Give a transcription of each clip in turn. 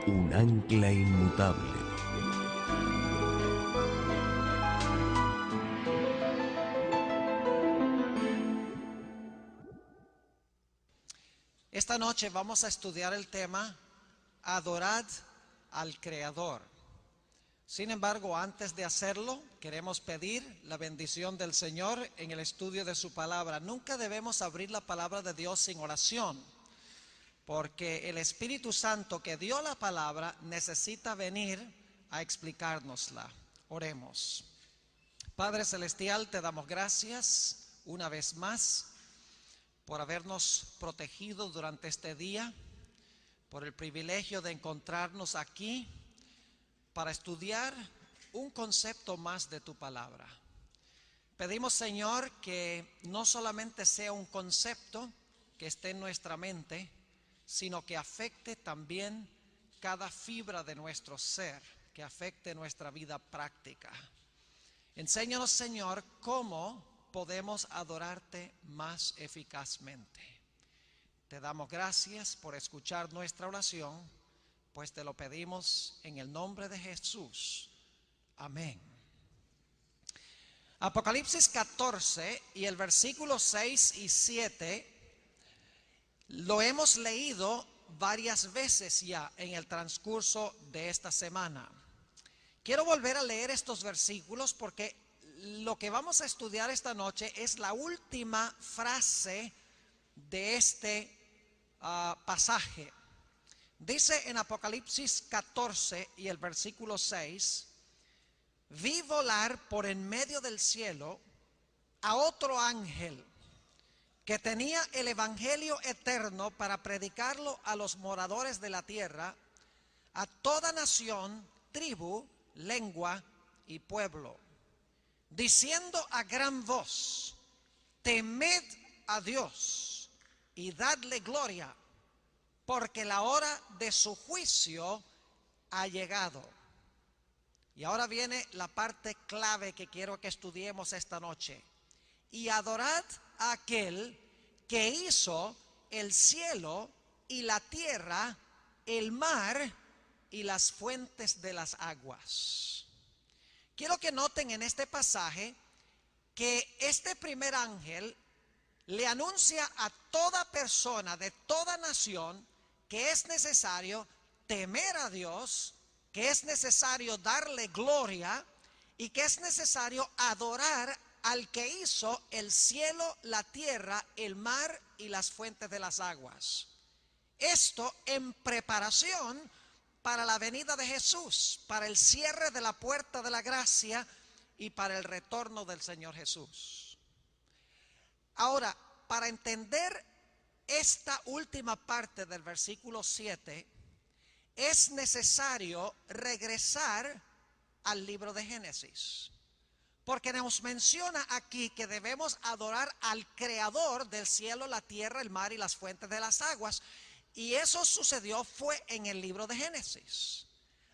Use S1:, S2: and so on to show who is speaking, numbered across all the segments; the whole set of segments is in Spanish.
S1: un ancla inmutable.
S2: Esta noche vamos a estudiar el tema Adorad al Creador. Sin embargo, antes de hacerlo, queremos pedir la bendición del Señor en el estudio de su palabra. Nunca debemos abrir la palabra de Dios sin oración, porque el Espíritu Santo que dio la palabra necesita venir a explicárnosla. Oremos. Padre Celestial, te damos gracias una vez más por habernos protegido durante este día, por el privilegio de encontrarnos aquí para estudiar un concepto más de tu palabra. Pedimos, Señor, que no solamente sea un concepto que esté en nuestra mente, sino que afecte también cada fibra de nuestro ser, que afecte nuestra vida práctica. Enséñanos, Señor, cómo podemos adorarte más eficazmente. Te damos gracias por escuchar nuestra oración, pues te lo pedimos en el nombre de Jesús. Amén. Apocalipsis 14 y el versículo 6 y 7 lo hemos leído varias veces ya en el transcurso de esta semana. Quiero volver a leer estos versículos porque lo que vamos a estudiar esta noche es la última frase de este pasaje. Dice en Apocalipsis 14 y el versículo 6: vi volar por en medio del cielo a otro ángel que tenía el evangelio eterno para predicarlo a los moradores de la tierra, a toda nación, tribu, lengua y pueblo, diciendo a gran voz: temed a Dios y dadle gloria, porque la hora de su juicio ha llegado. Y ahora viene la parte clave que quiero que estudiemos esta noche. Y adorad a aquel que hizo el cielo y la tierra, el mar y las fuentes de las aguas. Quiero que noten en este pasaje que este primer ángel le anuncia a toda persona de toda nación que es necesario temer a Dios, que es necesario darle gloria y que es necesario adorar al que hizo el cielo, la tierra, el mar y las fuentes de las aguas. Esto en preparación para la venida de Jesús, para el cierre de la puerta de la gracia y para el retorno del Señor Jesús. Ahora, para entender esta última parte del versículo 7, es necesario regresar al libro de Génesis, porque nos menciona aquí que debemos adorar al creador del cielo, la tierra, el mar y las fuentes de las aguas. Y eso fue en el libro de Génesis.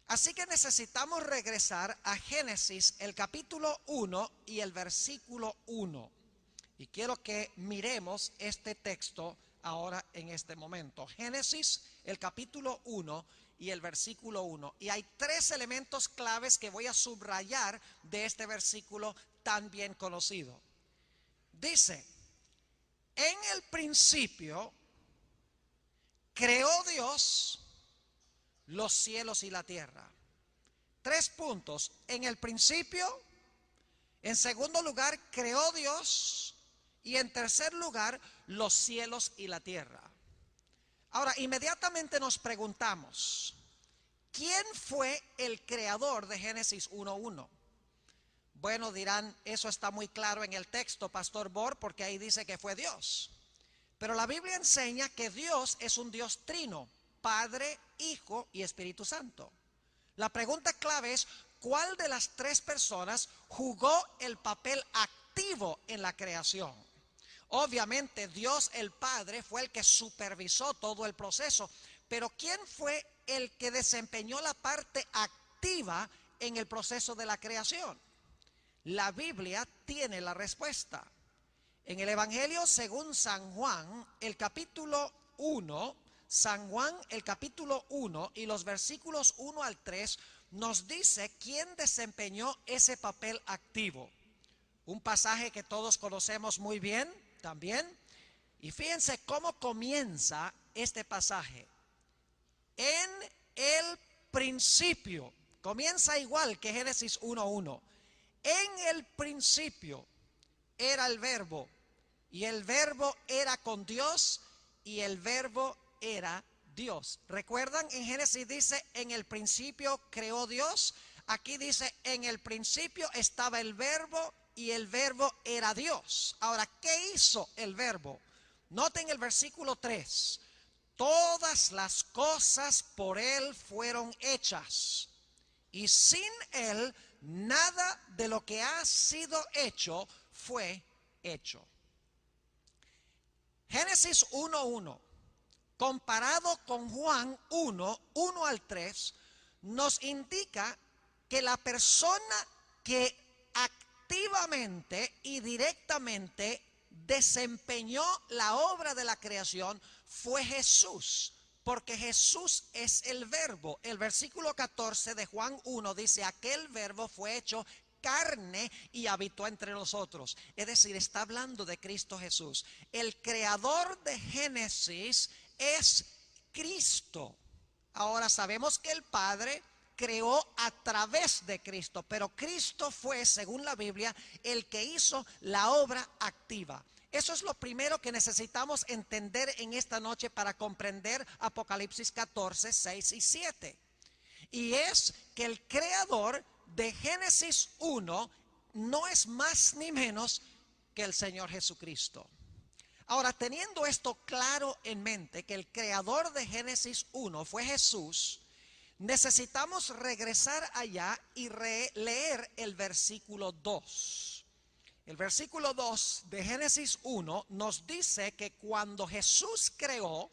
S2: Así que necesitamos regresar a Génesis, el capítulo 1 y el versículo 1. Y quiero que miremos este texto ahora en este momento. Génesis, el capítulo 1 y el versículo 1. Y hay tres elementos claves que voy a subrayar de este versículo tan bien conocido. Dice: en el principio creó Dios los cielos y la tierra. 3 puntos. En el principio. En segundo lugar, creó Dios. Y en tercer lugar, los cielos y la tierra. Ahora, inmediatamente nos preguntamos: ¿quién fue el creador de Génesis 1:1? Bueno, dirán, eso está muy claro en el texto, Pastor Bor, porque ahí dice que fue Dios. Pero la Biblia enseña que Dios es un Dios trino: Padre, Hijo y Espíritu Santo. La pregunta clave es: ¿cuál de las tres personas jugó el papel activo en la creación? Obviamente Dios el Padre fue el que supervisó todo el proceso, pero ¿quién fue el que desempeñó la parte activa en el proceso de la creación? La Biblia tiene la respuesta. En el Evangelio según San Juan, el capítulo 1, San Juan, el capítulo 1 y los versículos 1 al 3 nos dice quién desempeñó ese papel activo. Un pasaje que todos conocemos muy bien también. Y fíjense cómo comienza este pasaje. En el principio, comienza igual que Génesis 1:1. En el principio era el verbo, y el verbo era con Dios, y el verbo era Dios. ¿Recuerdan? En Génesis dice, en el principio creó Dios. Aquí dice, en el principio estaba el verbo, y el verbo era Dios. Ahora, ¿qué hizo el verbo? Noten el versículo 3. Todas las cosas por él fueron hechas, y sin él nada de lo que ha sido hecho fue hecho. Génesis 1:1, comparado con Juan 1:1 al 3, nos indica que la persona que activamente y directamente desempeñó la obra de la creación fue Jesús, porque Jesús es el verbo. El versículo 14 de Juan 1 dice, aquel verbo fue hecho carne y habitó entre nosotros. Es decir, está hablando de Cristo Jesús. El creador de Génesis es Cristo. Ahora sabemos que el Padre creó a través de Cristo, pero Cristo fue, según la Biblia, el que hizo la obra activa. Eso es lo primero que necesitamos entender en esta noche para comprender Apocalipsis 14, 6 y 7. Y es que el creador de Génesis 1 no es más ni menos que el Señor Jesucristo. Ahora, teniendo esto claro en mente, que el creador de Génesis 1 fue Jesús, necesitamos regresar allá y leer el versículo 2. El versículo 2 de Génesis 1 nos dice que cuando Jesús creó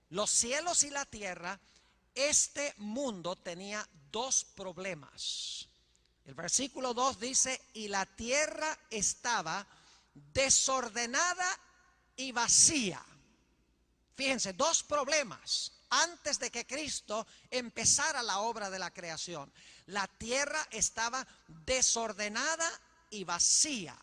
S2: los cielos y la tierra, este mundo tenía dos problemas. El versículo 2 dice, y la tierra estaba desordenada y vacía. Fíjense, dos problemas antes de que Cristo empezara la obra de la creación. La tierra estaba desordenada y vacía,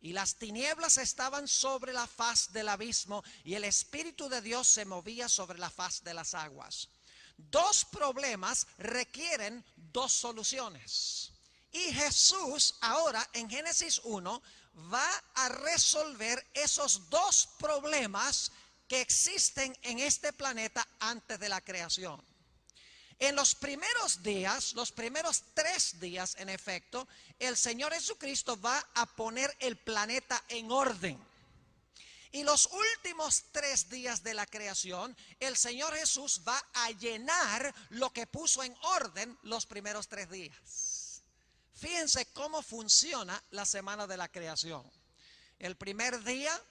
S2: y las tinieblas estaban sobre la faz del abismo, y el Espíritu de Dios se movía sobre la faz de las aguas. Dos problemas requieren dos soluciones. Y Jesús ahora en Génesis 1 va a resolver esos dos problemas que existen en este planeta antes de la creación. En los primeros días, los primeros 3 días en efecto, el Señor Jesucristo va a poner el planeta en orden. Y los últimos 3 días de la creación, el Señor Jesús va a llenar lo que puso en orden los primeros 3 días. Fíjense cómo funciona la semana de la creación. El primer día,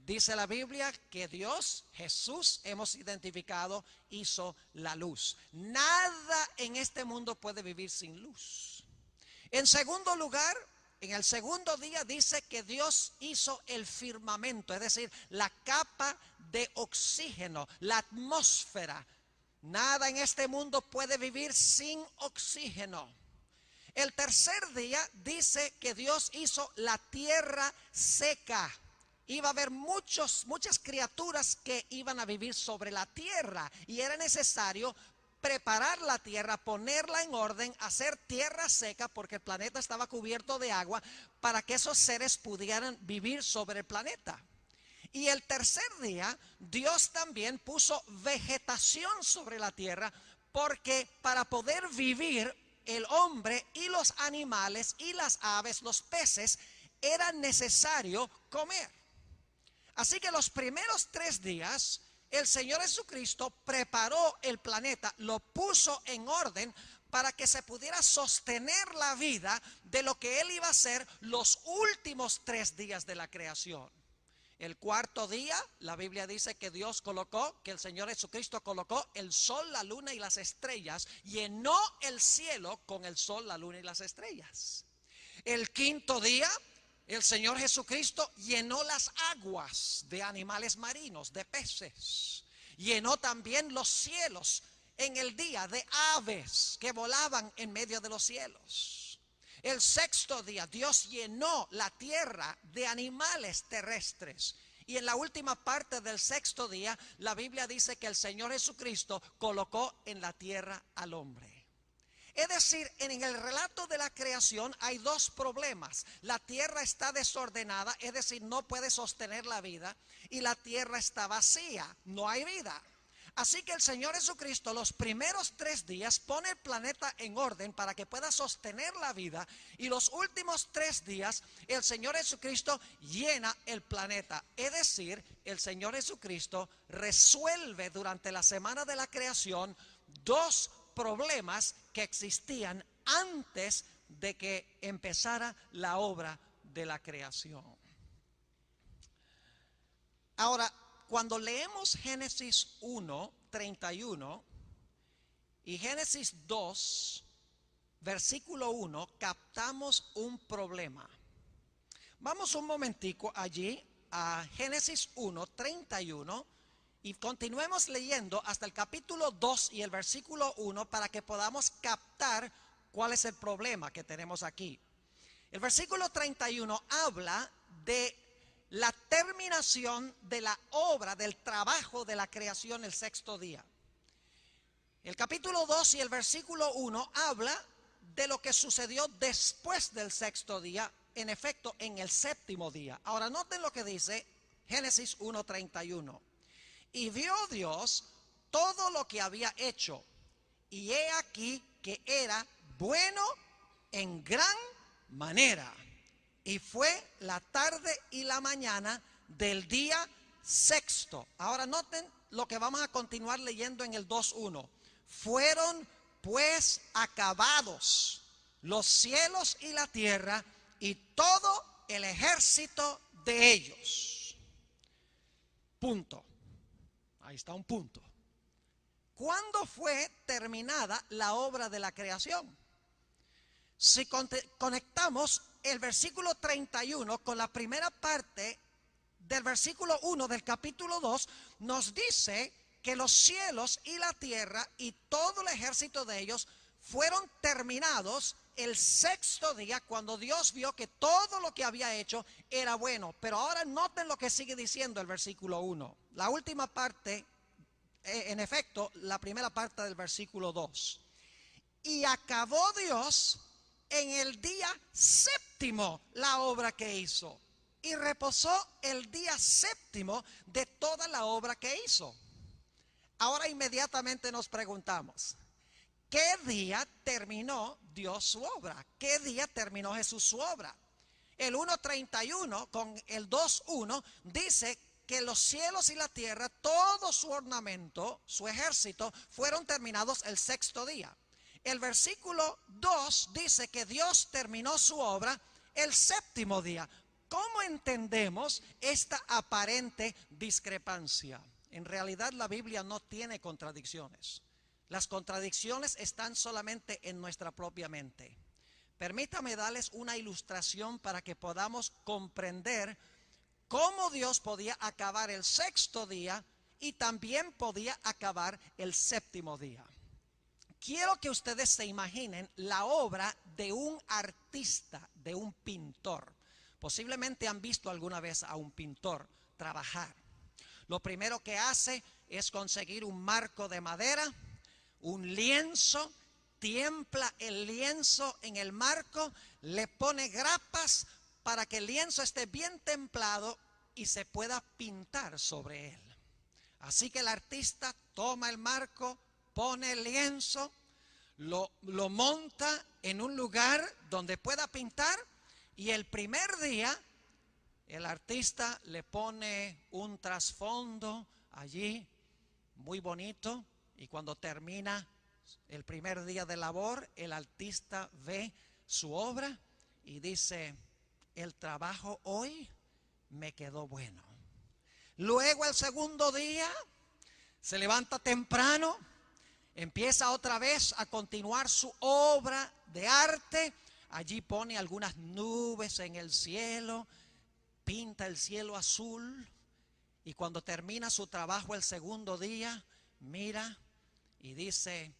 S2: dice la Biblia, que Dios, Jesús, hemos identificado, hizo la luz. Nada en este mundo puede vivir sin luz. En segundo lugar, en el segundo día dice que Dios hizo el firmamento, es decir, la capa de oxígeno, la atmósfera. Nada en este mundo puede vivir sin oxígeno. El tercer día dice que Dios hizo la tierra seca. Iba a haber muchas criaturas que iban a vivir sobre la tierra, y era necesario preparar la tierra, ponerla en orden, hacer tierra seca, porque el planeta estaba cubierto de agua, para que esos seres pudieran vivir sobre el planeta. Y el tercer día, Dios también puso vegetación sobre la tierra, porque para poder vivir el hombre y los animales y las aves, los peces, era necesario comer. Así que los primeros 3 días, el Señor Jesucristo preparó el planeta, lo puso en orden para que se pudiera sostener la vida de lo que Él iba a hacer los últimos 3 días de la creación. El cuarto día, la Biblia dice que Dios colocó, que el Señor Jesucristo colocó el sol, la luna y las estrellas, llenó el cielo con el sol, la luna y las estrellas. El quinto día, el Señor Jesucristo llenó las aguas de animales marinos, de peces. Llenó también los cielos en el día de aves que volaban en medio de los cielos. El sexto día Dios llenó la tierra de animales terrestres. Y en la última parte del sexto día, la Biblia dice que el Señor Jesucristo colocó en la tierra al hombre. Es decir, en el relato de la creación hay dos problemas. La tierra está desordenada, es decir, no puede sostener la vida. Y la tierra está vacía, no hay vida. Así que el Señor Jesucristo los primeros 3 días pone el planeta en orden para que pueda sostener la vida. Y los últimos 3 días el Señor Jesucristo llena el planeta. Es decir, el Señor Jesucristo resuelve durante la semana de la creación 2 problemas que existían antes de que empezara la obra de la creación. Ahora, cuando leemos Génesis 1, 31 y Génesis 2, versículo 1, captamos un problema. Vamos un momentico allí a Génesis 1, 31 y continuemos leyendo hasta el capítulo 2 y el versículo 1 para que podamos captar cuál es el problema que tenemos aquí. El versículo 31 habla de la terminación de la obra, del trabajo de la creación el sexto día. El capítulo 2 y el versículo 1 habla de lo que sucedió después del sexto día, en efecto, en el séptimo día. Ahora noten lo que dice Génesis 1:31. Y vio Dios todo lo que había hecho, y he aquí que era bueno en gran manera. Y fue la tarde y la mañana del día sexto. Ahora noten lo que vamos a continuar leyendo en el 2:1. Fueron pues acabados los cielos y la tierra y todo el ejército de ellos. Punto. Ahí está un punto. ¿Cuándo fue terminada la obra de la creación? Si conectamos el versículo 31 con la primera parte del versículo 1 del capítulo 2, nos dice que los cielos y la tierra y todo el ejército de ellos fueron terminados el sexto día, cuando Dios vio que todo lo que había hecho era bueno. Pero ahora noten lo que sigue diciendo el versículo 1. La última parte, en efecto, la primera parte del versículo 2. Y acabó Dios en el día séptimo la obra que hizo, y reposó el día séptimo de toda la obra que hizo. Ahora inmediatamente nos preguntamos, ¿qué día terminó Dios su obra? ¿Qué día terminó Jesús su obra? El 1:31 con el 2:1 dice que los cielos y la tierra, todo su ornamento, su ejército, fueron terminados el sexto día. El versículo 2 dice que Dios terminó su obra el séptimo día. ¿Cómo entendemos esta aparente discrepancia? En realidad la Biblia no tiene contradicciones. Las contradicciones están solamente en nuestra propia mente. Permítame darles una ilustración para que podamos comprender cómo Dios podía acabar el sexto día y también podía acabar el séptimo día. Quiero que ustedes se imaginen la obra de un artista, de un pintor. Posiblemente han visto alguna vez a un pintor trabajar. Lo primero que hace es conseguir un marco de madera, un lienzo, tiempla el lienzo en el marco, le pone grapas para que el lienzo esté bien templado y se pueda pintar sobre él. Así que el artista toma el marco, pone el lienzo, lo monta en un lugar donde pueda pintar, y el primer día el artista le pone un trasfondo allí muy bonito, y cuando termina el primer día de labor, el artista ve su obra y dice: el trabajo hoy me quedó bueno. Luego el segundo día se levanta temprano, empieza otra vez a continuar su obra de arte. Allí pone algunas nubes en el cielo, pinta el cielo azul. Y cuando termina su trabajo el segundo día, mira y dice,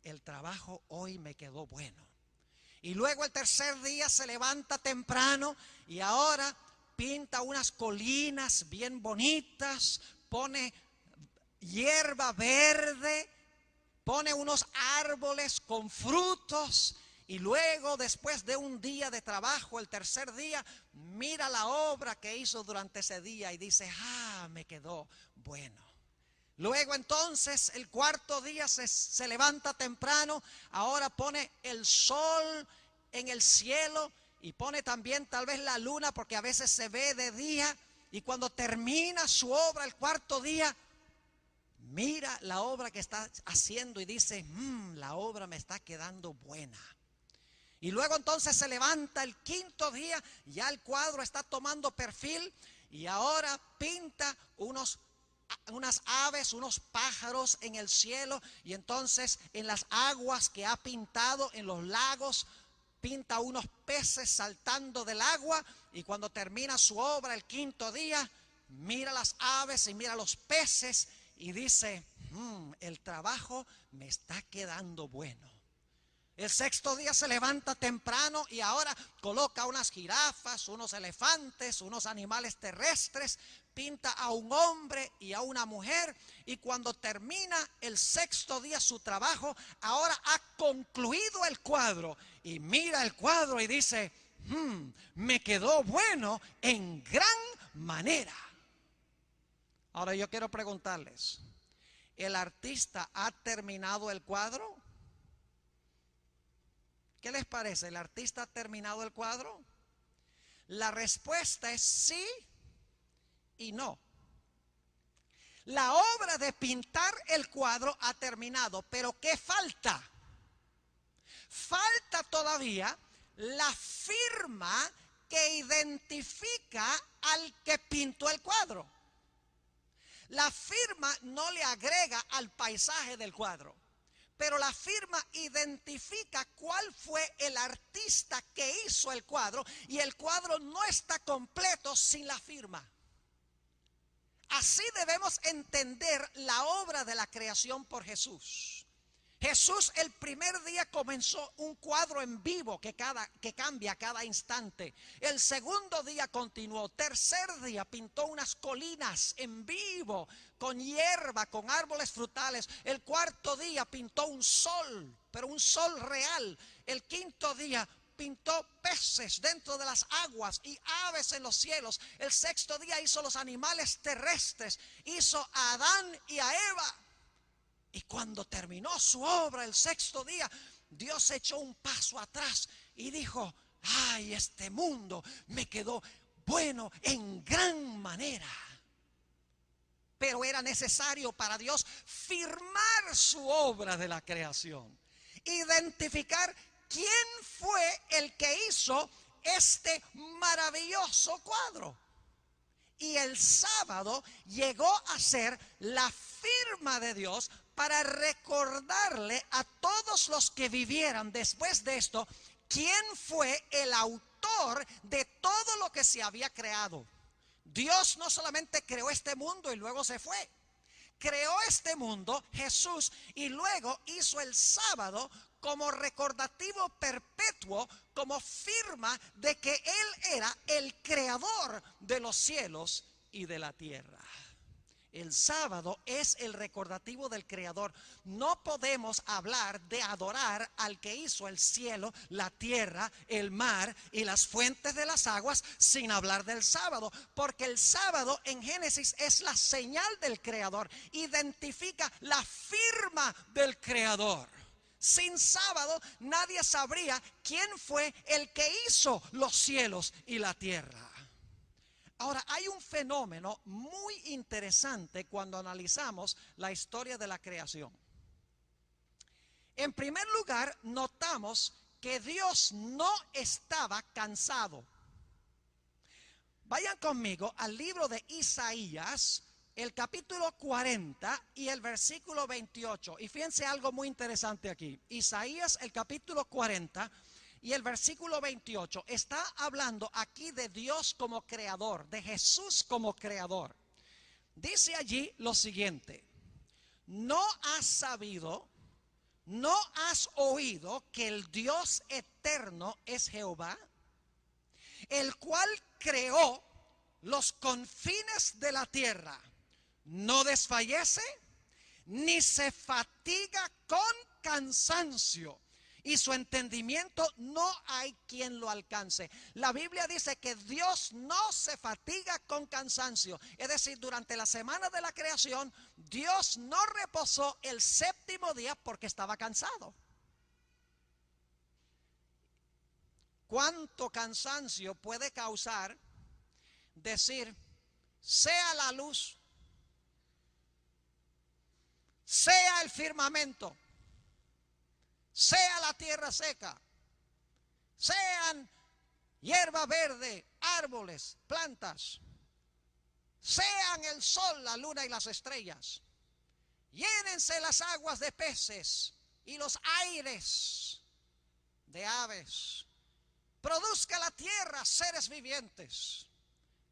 S2: el trabajo hoy me quedó bueno. Y luego el tercer día se levanta temprano y ahora pinta unas colinas bien bonitas, pone hierba verde, pone unos árboles con frutos. Y luego, después de un día de trabajo, el tercer día, mira la obra que hizo durante ese día y dice, me quedó bueno. Luego entonces, el cuarto día se levanta temprano, ahora pone el sol en el cielo y pone también tal vez la luna, porque a veces se ve de día. Y cuando termina su obra el cuarto día, mira la obra que está haciendo y dice, la obra me está quedando buena. Y luego entonces se levanta el quinto día, ya el cuadro está tomando perfil y ahora pinta unas aves, unos pájaros en el cielo, y entonces en las aguas que ha pintado, en los lagos, pinta unos peces saltando del agua. Y cuando termina su obra el quinto día, mira las aves y mira los peces y dice, el trabajo me está quedando bueno. El sexto día se levanta temprano y ahora coloca unas jirafas, unos elefantes, unos animales terrestres, pinta a un hombre y a una mujer. Y cuando termina el sexto día su trabajo, ahora ha concluido el cuadro y mira el cuadro y dice, me quedó bueno en gran manera. Ahora yo quiero preguntarles, ¿el artista ha terminado el cuadro? ¿Qué les parece? ¿El artista ha terminado el cuadro? La respuesta es sí y no. La obra de pintar el cuadro ha terminado, pero ¿qué falta? Falta todavía la firma que identifica al que pintó el cuadro. La firma no le agrega al paisaje del cuadro, pero la firma identifica cuál fue el artista que hizo el cuadro, y el cuadro no está completo sin la firma. Así debemos entender la obra de la creación por Jesús. Jesús el primer día comenzó un cuadro en vivo que cambia cada instante. El segundo día continuó. Tercer día pintó unas colinas en vivo con hierba, con árboles frutales. El cuarto día pintó un sol, pero un sol real. El quinto día pintó peces dentro de las aguas y aves en los cielos. El sexto día hizo los animales terrestres, hizo a Adán y a Eva. Y cuando terminó su obra el sexto día, Dios echó un paso atrás y dijo, este mundo me quedó bueno en gran manera. Pero era necesario para Dios firmar su obra de la creación, identificar quién fue el que hizo este maravilloso cuadro. Y el sábado llegó a ser la firma de Dios para recordarle a todos los que vivieran después de esto quién fue el autor de todo lo que se había creado. Dios no solamente creó este mundo y luego se fue. Creó este mundo, Jesús, y luego hizo el sábado como recordativo perpetuo, como firma de que Él era el creador de los cielos y de la tierra. El sábado es el recordativo del creador. No podemos hablar de adorar al que hizo el cielo, la tierra, el mar y las fuentes de las aguas sin hablar del sábado, porque el sábado en Génesis es la señal del creador, identifica la firma del creador. Sin sábado nadie sabría quién fue el que hizo los cielos y la tierra. Ahora, hay un fenómeno muy interesante cuando analizamos la historia de la creación. En primer lugar, notamos que Dios no estaba cansado. Vayan conmigo al libro de Isaías, el capítulo 40 y el versículo 28. Y fíjense algo muy interesante aquí. Isaías, el capítulo 40 y el versículo 28 está hablando aquí de Dios como creador, de Jesús como creador. Dice allí lo siguiente: ¿no has sabido, no has oído que el Dios eterno es Jehová, el cual creó los confines de la tierra? No desfallece ni se fatiga con cansancio, y su entendimiento no hay quien lo alcance. La Biblia dice que Dios no se fatiga con cansancio. Es decir, durante la semana de la creación, Dios no reposó el séptimo día porque estaba cansado. ¿Cuánto cansancio puede causar decir, sea la luz, sea el firmamento, sea la tierra seca, sean hierba verde, árboles, plantas, sean el sol, la luna y las estrellas, llénense las aguas de peces y los aires de aves, produzca la tierra seres vivientes?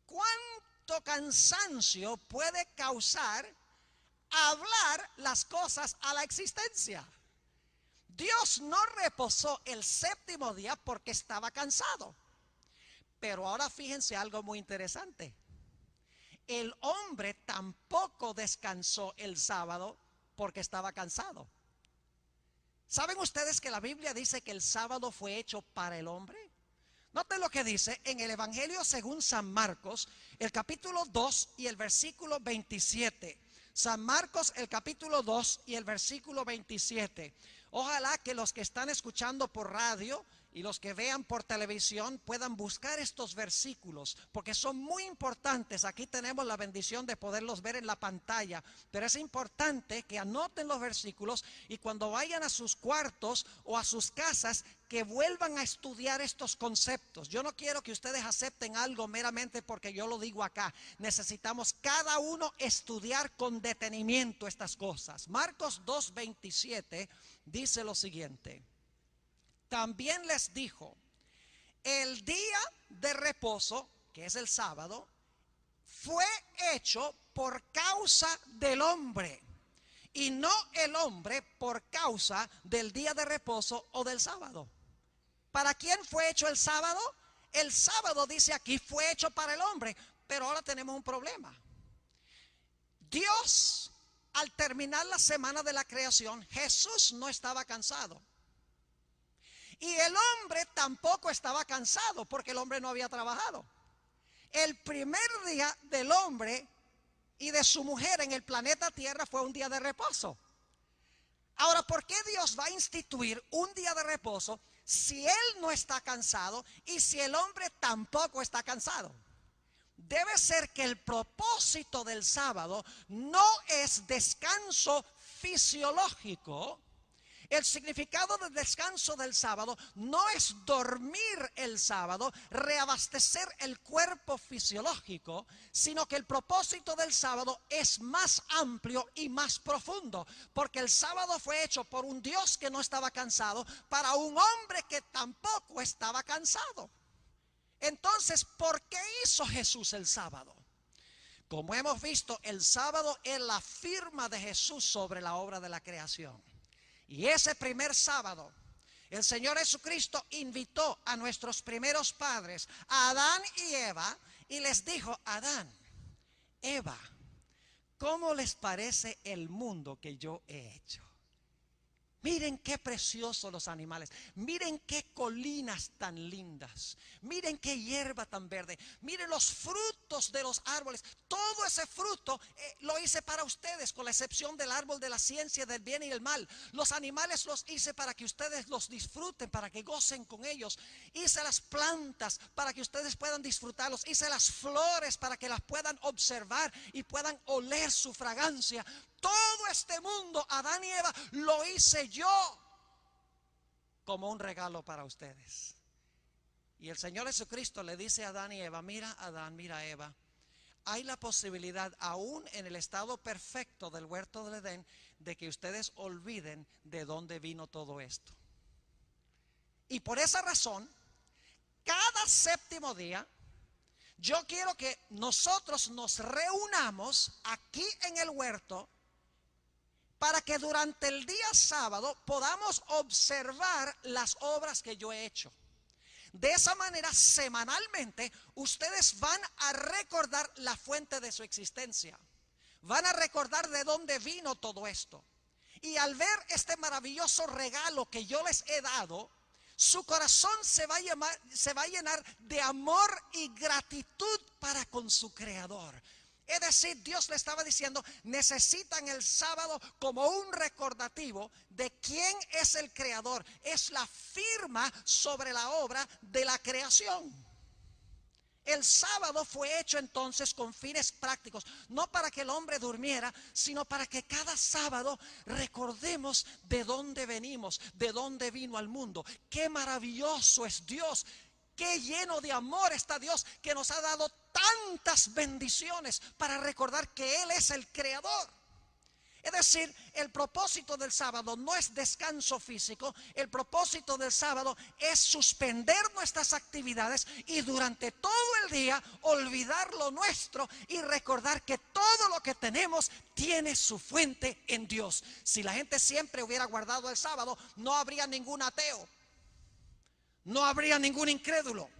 S2: ¿Cuánto cansancio puede causar hablar las cosas a la existencia? Dios no reposó el séptimo día porque estaba cansado. Pero ahora fíjense algo muy interesante. El hombre tampoco descansó el sábado porque estaba cansado. ¿Saben ustedes que la Biblia dice que el sábado fue hecho para el hombre? Noten lo que dice en el Evangelio según San Marcos, el capítulo 2 y el versículo 27. San Marcos, el capítulo 2 y el versículo 27. Ojalá que los que están escuchando por radio y los que vean por televisión puedan buscar estos versículos, porque son muy importantes. Aquí tenemos la bendición de poderlos ver en la pantalla, pero es importante que anoten los versículos y cuando vayan a sus cuartos o a sus casas, que vuelvan a estudiar estos conceptos. Yo no quiero que ustedes acepten algo meramente porque yo lo digo acá. Necesitamos cada uno estudiar con detenimiento estas cosas. Marcos 2:27 dice lo siguiente: también les dijo, el día de reposo, que es el sábado, fue hecho por causa del hombre, y no el hombre por causa del día de reposo o del sábado. ¿Para quién fue hecho el sábado? El sábado, dice aquí, fue hecho para el hombre. Pero ahora tenemos un problema. Dios, al terminar la semana de la creación, Jesús no estaba cansado. Y el hombre tampoco estaba cansado porque el hombre no había trabajado. El primer día del hombre y de su mujer en el planeta Tierra fue un día de reposo. Ahora, ¿por qué Dios va a instituir un día de reposo si Él no está cansado y si el hombre tampoco está cansado? Debe ser que el propósito del sábado no es descanso fisiológico. El significado del descanso del sábado no es dormir el sábado, reabastecer el cuerpo fisiológico, sino que el propósito del sábado es más amplio y más profundo, porque el sábado fue hecho por un Dios que no estaba cansado, para un hombre que tampoco estaba cansado. Entonces, ¿por qué hizo Jesús el sábado? Como hemos visto, el sábado es la firma de Jesús sobre la obra de la creación. Y ese primer sábado, el Señor Jesucristo invitó a nuestros primeros padres, a Adán y Eva, y les dijo: Adán, Eva, ¿cómo les parece el mundo que yo he hecho? Miren qué preciosos los animales, miren qué colinas tan lindas, miren qué hierba tan verde, miren los frutos de los árboles. Todo ese fruto lo hice para ustedes, con la excepción del árbol de la ciencia del bien y el mal. Los animales los hice para que ustedes los disfruten, para que gocen con ellos. Hice las plantas para que ustedes puedan disfrutarlos. Hice las flores para que las puedan observar y puedan oler su fragancia. Todo este mundo, Adán y Eva, lo hice yo como un regalo para ustedes. Y el Señor Jesucristo le dice a Adán y Eva: mira Adán, mira Eva, hay la posibilidad aún en el estado perfecto del huerto del Edén de que ustedes olviden de dónde vino todo esto. Y por esa razón, cada séptimo día Yo quiero que nosotros nos reunamos aquí en el huerto para que durante el día sábado podamos observar las obras que yo he hecho. De esa manera, semanalmente, ustedes van a recordar la fuente de su existencia. Van a recordar de dónde vino todo esto. Y al ver este maravilloso regalo que yo les he dado, su corazón se va a llenar de amor y gratitud para con su Creador. Es decir, Dios le estaba diciendo, necesitan el sábado como un recordativo de quién es el Creador. Es la firma sobre la obra de la creación. El sábado fue hecho entonces con fines prácticos, no para que el hombre durmiera, sino para que cada sábado recordemos de dónde venimos, de dónde vino al mundo. Qué maravilloso es Dios, qué lleno de amor está Dios, que nos ha dado tantas bendiciones para recordar que Él es el Creador. Es decir, el propósito del sábado no es descanso físico, el propósito del sábado es suspender nuestras actividades y durante todo el día olvidar lo nuestro y recordar que todo lo que tenemos tiene su fuente en Dios. Si la gente siempre hubiera guardado el sábado, no habría ningún ateo, no habría ningún incrédulo,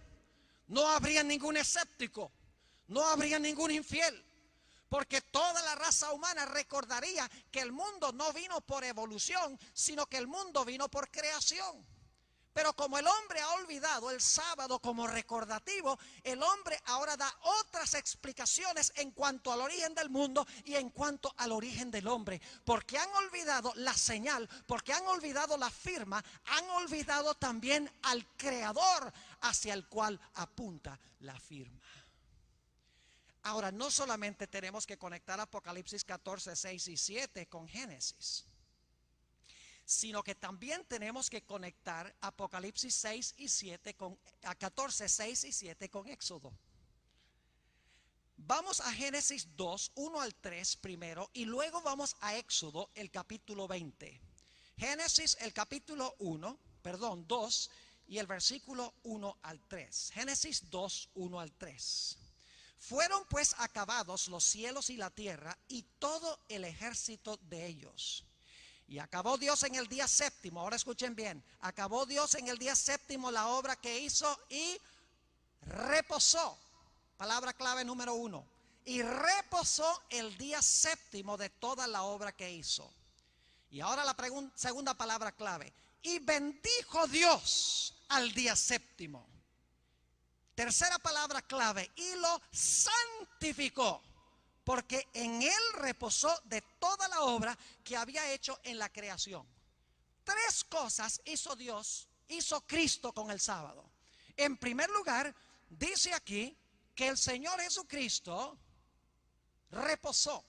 S2: no habría ningún escéptico, no habría ningún infiel. Porque toda la raza humana recordaría que el mundo no vino por evolución, sino que el mundo vino por creación. Pero como el hombre ha olvidado el sábado como recordativo, el hombre ahora da otras explicaciones en cuanto al origen del mundo y en cuanto al origen del hombre. Porque han olvidado la señal, porque han olvidado la firma, han olvidado también al Creador hacia el cual apunta la firma. Ahora, no solamente tenemos que conectar Apocalipsis 14, 6 y 7 con Génesis, sino que también tenemos que conectar Apocalipsis 6 y 7 a 14, 6 y 7 con Éxodo. Vamos a Génesis 2, 1 al 3 primero y luego vamos a Éxodo, el capítulo 20. Génesis, el capítulo 2 y el versículo 1 al 3. Génesis 2, 1 al 3. Fueron pues acabados los cielos y la tierra y todo el ejército de ellos. Y acabó Dios en el día séptimo, ahora escuchen bien, acabó Dios en el día séptimo la obra que hizo y reposó. Palabra clave número 1. Y reposó el día séptimo de toda la obra que hizo. Y ahora la segunda palabra clave. Y bendijo Dios al día séptimo. Tercera palabra clave, y lo santificó, porque en él reposó de toda la obra que había hecho en la creación. Tres cosas hizo Dios, hizo Cristo con el sábado. En primer lugar, dice aquí que el Señor Jesucristo reposó.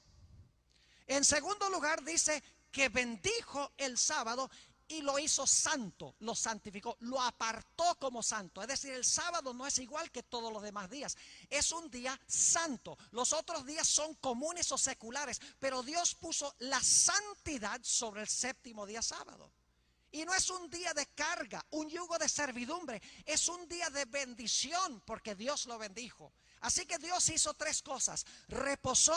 S2: En segundo lugar, dice que bendijo el sábado y lo hizo santo, lo santificó, lo apartó como santo. Es decir, el sábado no es igual que todos los demás días, es un día santo. Los otros días son comunes o seculares, pero Dios puso la santidad sobre el séptimo día sábado. Y no es un día de carga, un yugo de servidumbre, es un día de bendición porque Dios lo bendijo. Así que Dios hizo tres cosas: reposó,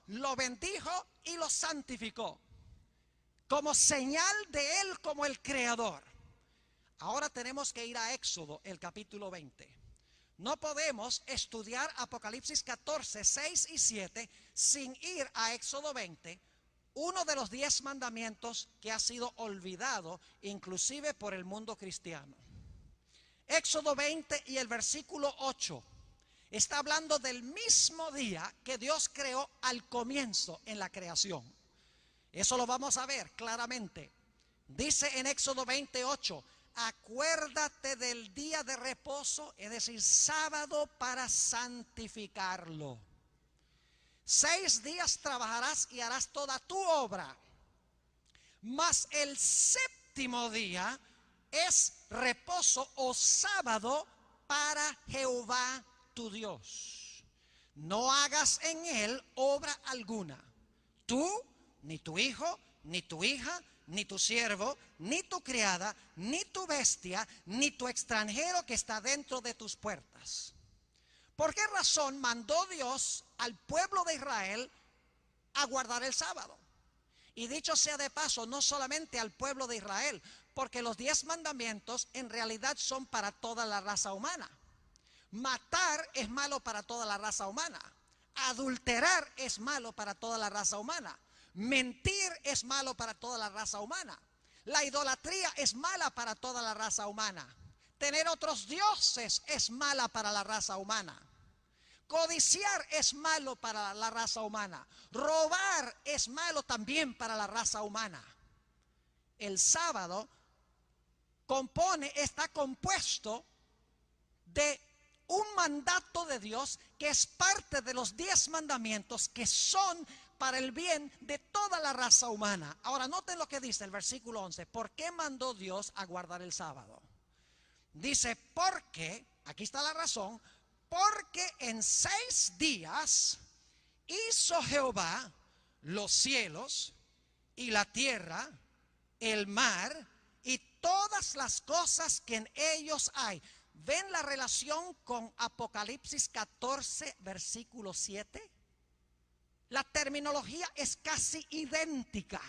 S2: lo bendijo y lo santificó, como señal de Él como el Creador. Ahora tenemos que ir a Éxodo, el capítulo 20. No podemos estudiar Apocalipsis 14, 6 y 7 sin ir a Éxodo 20, uno de los 10 mandamientos que ha sido olvidado inclusive por el mundo cristiano. Éxodo 20 y el versículo 8 está hablando del mismo día que Dios creó al comienzo en la creación. Eso lo vamos a ver claramente. Dice en Éxodo 28, acuérdate del día de reposo, es decir, sábado, para santificarlo. 6 días trabajarás y harás toda tu obra, mas el séptimo día es reposo o sábado para Jehová tu Dios. No hagas en él obra alguna, tú, ni tu hijo, ni tu hija, ni tu siervo, ni tu criada, ni tu bestia, ni tu extranjero que está dentro de tus puertas. ¿Por qué razón mandó Dios al pueblo de Israel a guardar el sábado? Y dicho sea de paso, no solamente al pueblo de Israel, porque los 10 mandamientos en realidad son para toda la raza humana. Matar es malo para toda la raza humana. Adulterar es malo para toda la raza humana. Mentir es malo para toda la raza humana. La idolatría es mala para toda la raza humana. Tener otros dioses es mala para la raza humana. Codiciar es malo para la raza humana. Robar es malo también para la raza humana. El sábado está compuesto de un mandato de Dios que es parte de los 10 mandamientos que son para el bien de toda la raza humana. Ahora noten lo que dice el versículo 11. ¿Por qué mandó Dios a guardar el sábado? Dice, porque, aquí está la razón, porque en 6 días hizo Jehová los cielos y la tierra, el mar y todas las cosas que en ellos hay. ¿Ven la relación con Apocalipsis 14, versículo 7? La terminología es casi idéntica.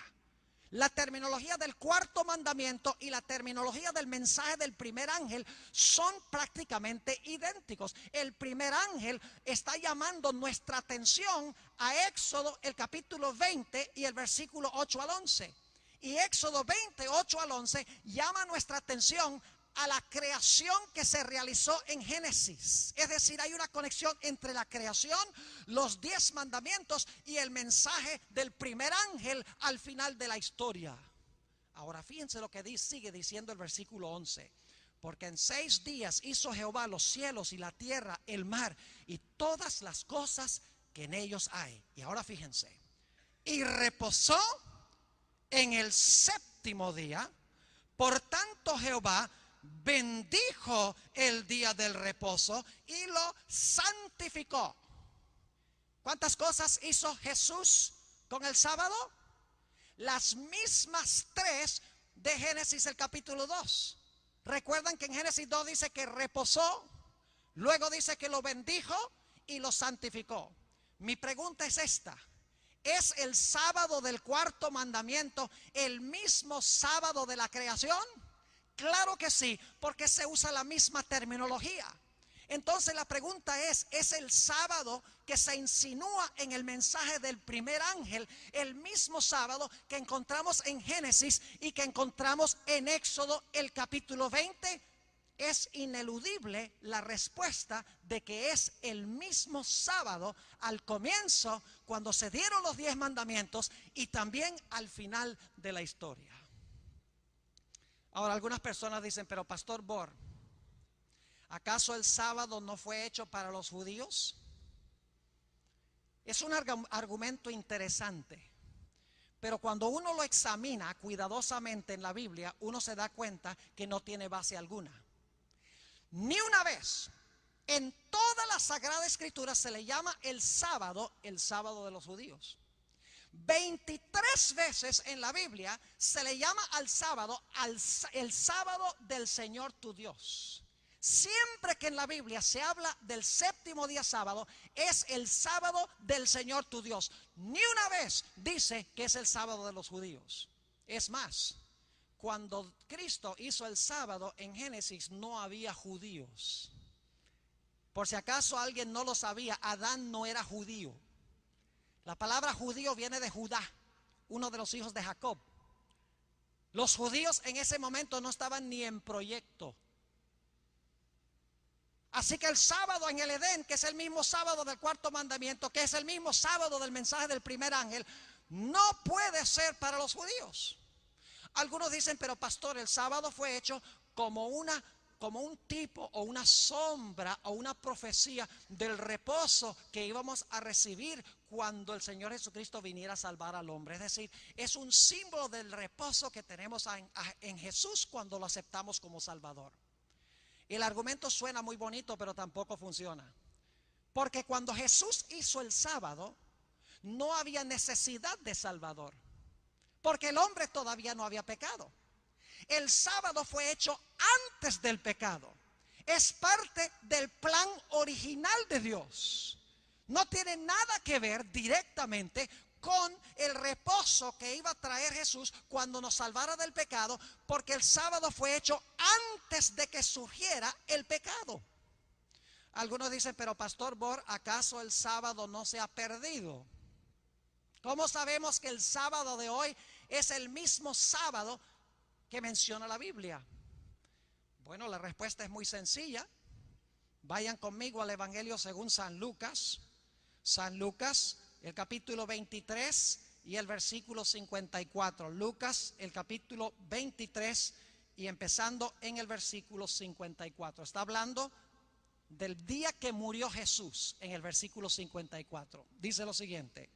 S2: La terminología del cuarto mandamiento y la terminología del mensaje del primer ángel son prácticamente idénticos. El primer ángel está llamando nuestra atención a Éxodo, el capítulo 20 y el versículo 8 al 11. Y Éxodo 20, 8 al 11 llama nuestra atención a la creación que se realizó en Génesis. Es decir, hay una conexión entre la creación, los 10 mandamientos y el mensaje del primer ángel al final de la historia. Ahora fíjense lo que sigue diciendo el versículo 11. Porque en 6 días hizo Jehová los cielos y la tierra, el mar y todas las cosas que en ellos hay. Y ahora fíjense. Y reposó en el 7º día. Por tanto Jehová bendijo el día del reposo y lo santificó. ¿Cuántas cosas hizo Jesús con el sábado? Las mismas 3 de Génesis el capítulo 2. Recuerdan que en Génesis 2 dice que reposó, luego dice que lo bendijo y lo santificó. Mi pregunta es esta: ¿es el sábado del cuarto mandamiento el mismo sábado de la creación? Claro que sí, porque se usa la misma terminología. Entonces la pregunta ¿es el sábado que se insinúa en el mensaje del primer ángel el mismo sábado que encontramos en Génesis y que encontramos en Éxodo el capítulo 20? Es ineludible la respuesta de que es el mismo sábado al comienzo, cuando se dieron los 10 mandamientos, y también al final de la historia. Ahora algunas personas dicen, pero Pastor Bor, ¿acaso el sábado no fue hecho para los judíos? Es un argumento interesante, pero cuando uno lo examina cuidadosamente en la Biblia, uno se da cuenta que no tiene base alguna. Ni una vez en toda la Sagrada Escritura se le llama el sábado de los judíos. 23 veces en la Biblia se le llama al sábado el sábado del Señor tu Dios. Siempre que en la Biblia se habla del 7º día sábado, es el sábado del Señor tu Dios. Ni una vez dice que es el sábado de los judíos. Es más, cuando Cristo hizo el sábado en Génesis no había judíos. Por si acaso alguien no lo sabía, Adán no era judío. La palabra judío viene de Judá, uno de los hijos de Jacob. Los judíos en ese momento no estaban ni en proyecto. Así que el sábado en el Edén, que es el mismo sábado del cuarto mandamiento, que es el mismo sábado del mensaje del primer ángel, no puede ser para los judíos. Algunos dicen, pero pastor, el sábado fue hecho como un tipo o una sombra o una profecía del reposo que íbamos a recibir cuando el Señor Jesucristo viniera a salvar al hombre. Es decir, es un símbolo del reposo que tenemos en Jesús cuando lo aceptamos como Salvador. El argumento suena muy bonito, pero tampoco funciona. Porque cuando Jesús hizo el sábado, no había necesidad de Salvador, porque el hombre todavía no había pecado. El sábado fue hecho antes del pecado. Es parte del plan original de Dios. No tiene nada que ver directamente con el reposo que iba a traer Jesús cuando nos salvara del pecado, porque el sábado fue hecho antes de que surgiera el pecado. Algunos dicen, pero Pastor Bor, ¿acaso el sábado no se ha perdido? ¿Cómo sabemos que el sábado de hoy es el mismo sábado que menciona la Biblia? Bueno, la respuesta es muy sencilla. Vayan conmigo al Evangelio según San Lucas. San Lucas, el capítulo 23 y el versículo 54. Lucas, el capítulo 23 y empezando en el versículo 54. Está hablando del día que murió Jesús en el versículo 54. Dice lo siguiente: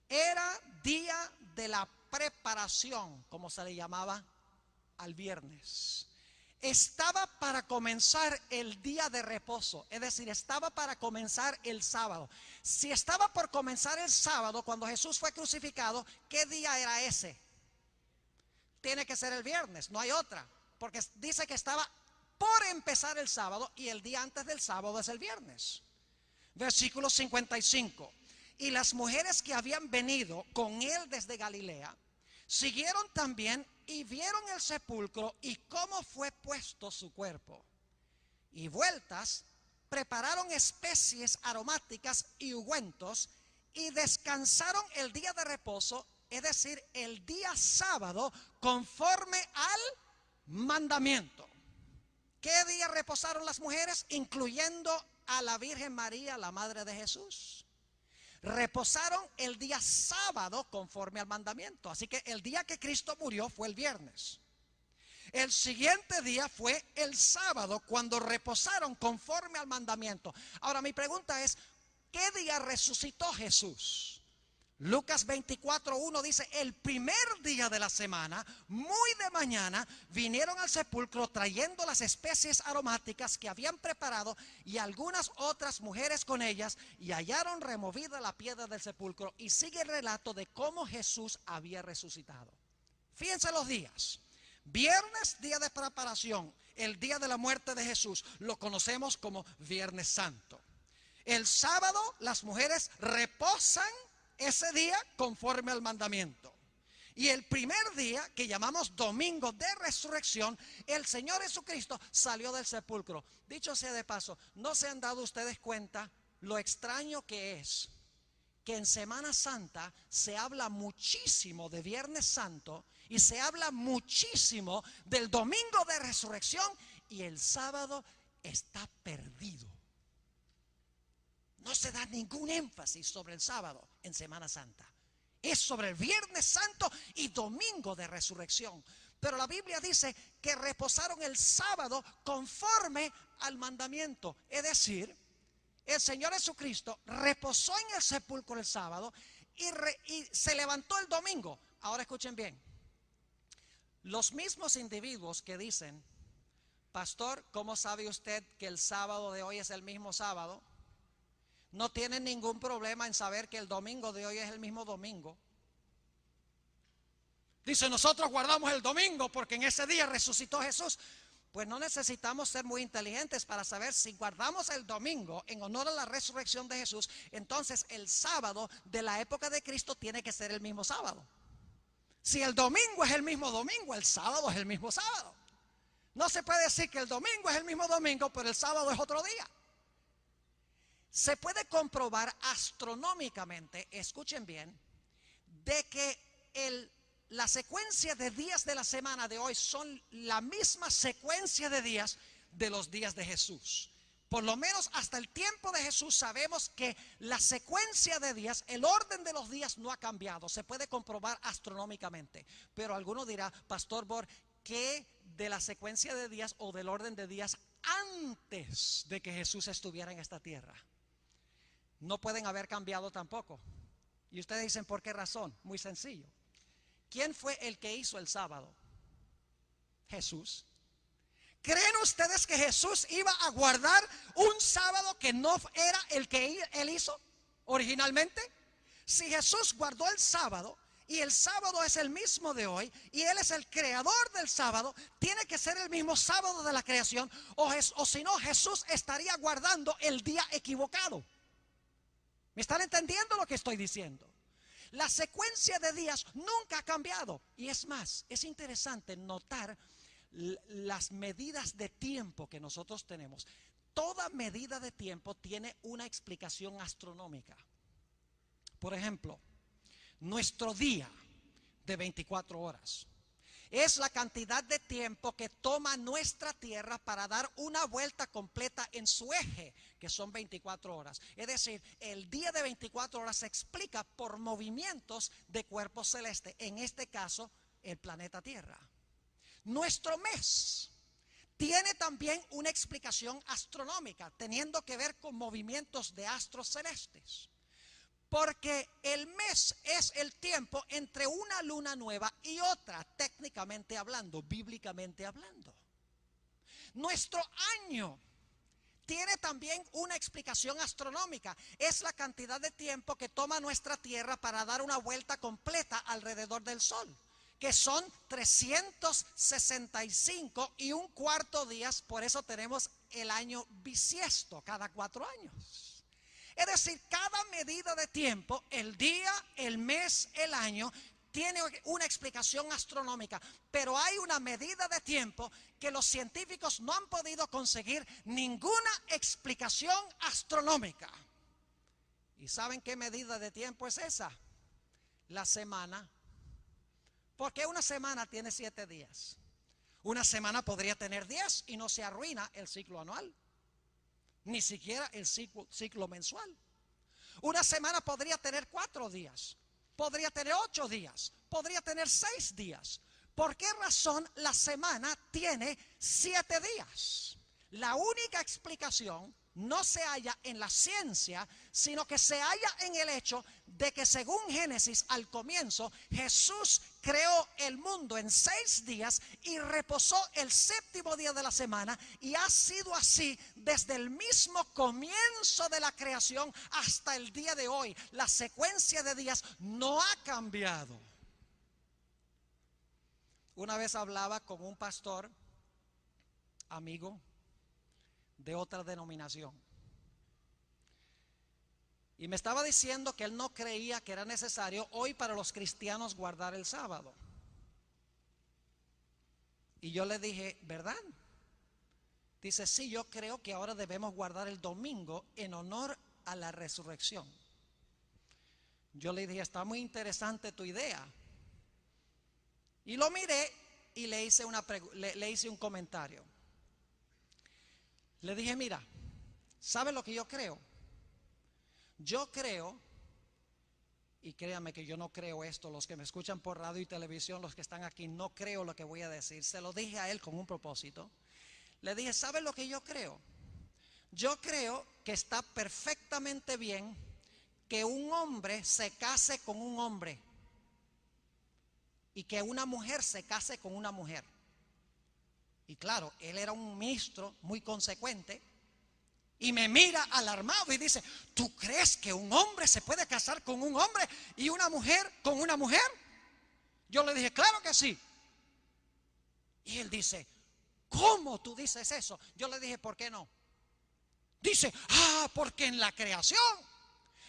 S2: era día de la preparación, como se le llamaba al viernes. Estaba para comenzar el día de reposo, es decir, estaba para comenzar el sábado. Si estaba por comenzar el sábado cuando Jesús fue crucificado, ¿qué día era ese? Tiene que ser el viernes, no hay otra, porque dice que estaba por empezar el sábado y el día antes del sábado es el viernes. Versículo 55. Y las mujeres que habían venido con él desde Galilea siguieron también y vieron el sepulcro y cómo fue puesto su cuerpo. Y vueltas, prepararon especies aromáticas y ungüentos y descansaron el día de reposo, es decir, el día sábado, conforme al mandamiento. ¿Qué día reposaron las mujeres? Incluyendo a la Virgen María, la madre de Jesús. Reposaron el día sábado conforme al mandamiento. Así que el día que Cristo murió fue el viernes. El siguiente día fue el sábado, cuando reposaron conforme al mandamiento. Ahora mi pregunta es, ¿qué día resucitó Jesús? Lucas 24:1 dice: el primer día de la semana, muy de mañana, vinieron al sepulcro trayendo las especies aromáticas que habían preparado y algunas otras mujeres con ellas, y hallaron removida la piedra del sepulcro. Y sigue el relato de cómo Jesús había resucitado. Fíjense los días. Viernes, día de preparación, el día de la muerte de Jesús, lo conocemos como Viernes Santo. El sábado las mujeres reposan ese día conforme al mandamiento. Y el primer día, que llamamos domingo de resurrección, el Señor Jesucristo salió del sepulcro. Dicho sea de paso, ¿no se han dado ustedes cuenta lo extraño que es que en Semana Santa se habla muchísimo de Viernes Santo y se habla muchísimo del domingo de resurrección, y el sábado está perdido? No se da ningún énfasis sobre el sábado en Semana Santa. Es sobre el Viernes Santo y domingo de resurrección. Pero la Biblia dice que reposaron el sábado conforme al mandamiento. Es decir, el Señor Jesucristo reposó en el sepulcro el sábado y se levantó el domingo. Ahora escuchen bien. Los mismos individuos que dicen: pastor, ¿cómo sabe usted que el sábado de hoy es el mismo sábado? No tienen ningún problema en saber que el domingo de hoy es el mismo domingo. Dice: nosotros guardamos el domingo porque en ese día resucitó Jesús. Pues no necesitamos ser muy inteligentes para saber si guardamos el domingo en honor a la resurrección de Jesús. Entonces el sábado de la época de Cristo tiene que ser el mismo sábado. Si el domingo es el mismo domingo, el sábado es el mismo sábado. No se puede decir que el domingo es el mismo domingo, pero el sábado es otro día. Se puede comprobar astronómicamente, escuchen bien, de que la secuencia de días de la semana de hoy son la misma secuencia de días de los días de Jesús. Por lo menos hasta el tiempo de Jesús sabemos que la secuencia de días, el orden de los días no ha cambiado. Se puede comprobar astronómicamente. Pero alguno dirá: pastor Bor, ¿qué de la secuencia de días o del orden de días antes de que Jesús estuviera en esta tierra? No pueden haber cambiado tampoco. Y ustedes dicen: ¿por qué razón? Muy sencillo. ¿Quién fue el que hizo el sábado? Jesús. ¿Creen ustedes que Jesús iba a guardar un sábado que no era el que él hizo originalmente? Si Jesús guardó el sábado y el sábado es el mismo de hoy, y Él es el creador del sábado, tiene que ser el mismo sábado de la creación, o si no, Jesús estaría guardando el día equivocado. ¿Me están entendiendo lo que estoy diciendo? La secuencia de días nunca ha cambiado. Y es más, es interesante notar las medidas de tiempo que nosotros tenemos. Toda medida de tiempo tiene una explicación astronómica. Por ejemplo, nuestro día de 24 horas es la cantidad de tiempo que toma nuestra Tierra para dar una vuelta completa en su eje, que son 24 horas. Es decir, el día de 24 horas se explica por movimientos de cuerpos celestes, en este caso, el planeta Tierra. Nuestro mes tiene también una explicación astronómica, teniendo que ver con movimientos de astros celestes. Porque el mes es el tiempo entre una luna nueva y otra, técnicamente hablando, bíblicamente hablando. Nuestro año tiene también una explicación astronómica. Es la cantidad de tiempo que toma nuestra Tierra para dar una vuelta completa alrededor del Sol, que son 365 y un cuarto días. Por eso tenemos el año bisiesto cada 4 años. Es decir, cada medida de tiempo, el día, el mes, el año, tiene una explicación astronómica. Pero hay una medida de tiempo que los científicos no han podido conseguir ninguna explicación astronómica. ¿Y saben qué medida de tiempo es esa? La semana. Porque una semana tiene 7 días. Una semana podría tener 10 y no se arruina el ciclo anual. Ni siquiera el ciclo mensual. Una semana podría tener 4 días, podría tener 8 días, podría tener 6 días. ¿Por qué razón la semana tiene 7 días? La única explicación no se halla en la ciencia, sino que se halla en el hecho de que según Génesis al comienzo, Jesús creó el mundo en 6 días y reposó el 7º día de la semana, y ha sido así desde el mismo comienzo de la creación hasta el día de hoy. La secuencia de días no ha cambiado. Una vez hablaba con un pastor amigo de otra denominación, y me estaba diciendo que él no creía que era necesario hoy para los cristianos guardar el sábado. Y yo le dije, ¿verdad? Dice, sí, yo creo que ahora debemos guardar el domingo en honor a la resurrección. Yo le dije, está muy interesante tu idea. Y lo miré y le hice un comentario. Le dije, mira, ¿sabe lo que yo creo? Yo creo, y créanme que yo no creo esto, los que me escuchan por radio y televisión, los que están aquí, no creo lo que voy a decir. Se lo dije a él con un propósito. Le dije, ¿sabe lo que yo creo? Yo creo que está perfectamente bien que un hombre se case con un hombre y que una mujer se case con una mujer. Y claro, él era un ministro muy consecuente y me mira alarmado y dice, ¿tú crees que un hombre se puede casar con un hombre y una mujer con una mujer? Yo le dije, claro que sí. Y él dice, ¿cómo tú dices eso? Yo le dije, ¿por qué no? Dice, porque en la creación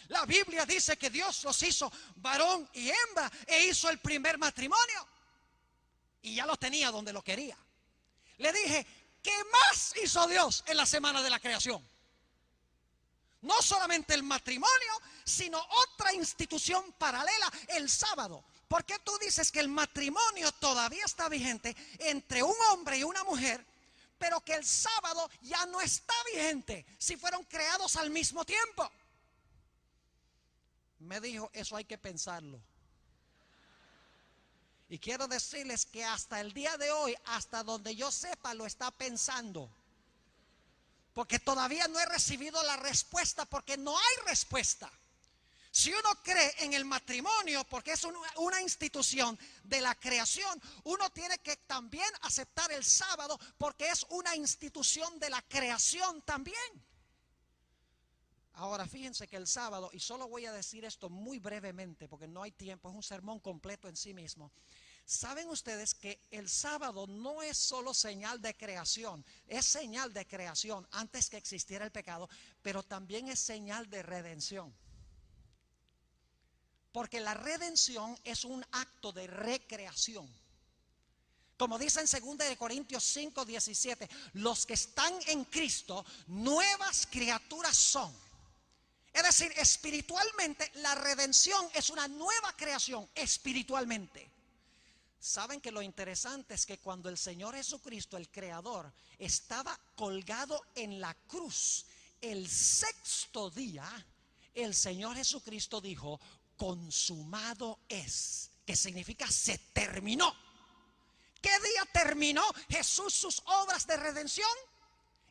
S2: la Biblia dice que Dios los hizo varón y hembra e hizo el primer matrimonio. Y ya lo tenía donde lo quería. Le dije, ¿qué más hizo Dios en la semana de la creación? No solamente el matrimonio, sino otra institución paralela, el sábado. ¿Por qué tú dices que el matrimonio todavía está vigente entre un hombre y una mujer, pero que el sábado ya no está vigente si fueron creados al mismo tiempo? Me dijo, eso hay que pensarlo. Y quiero decirles que hasta el día de hoy, hasta donde yo sepa, lo está pensando. Porque todavía no he recibido la respuesta, porque no hay respuesta. Si uno cree en el matrimonio, porque es una institución de la creación, uno tiene que también aceptar el sábado, porque es una institución de la creación también. Ahora fíjense que el sábado, y solo voy a decir esto muy brevemente porque no hay tiempo, es un sermón completo en sí mismo. ¿Saben ustedes que el sábado no es solo señal de creación? Es señal de creación antes que existiera el pecado, pero también es señal de redención. Porque la redención es un acto de recreación. Como dice en 2 Corintios 5:17, los que están en Cristo, nuevas criaturas son. Es decir, espiritualmente la redención es una nueva creación espiritualmente. Saben que lo interesante es que cuando el Señor Jesucristo, el Creador, estaba colgado en la cruz, el sexto día, el Señor Jesucristo dijo, consumado es, que significa se terminó. ¿Qué día terminó Jesús sus obras de redención?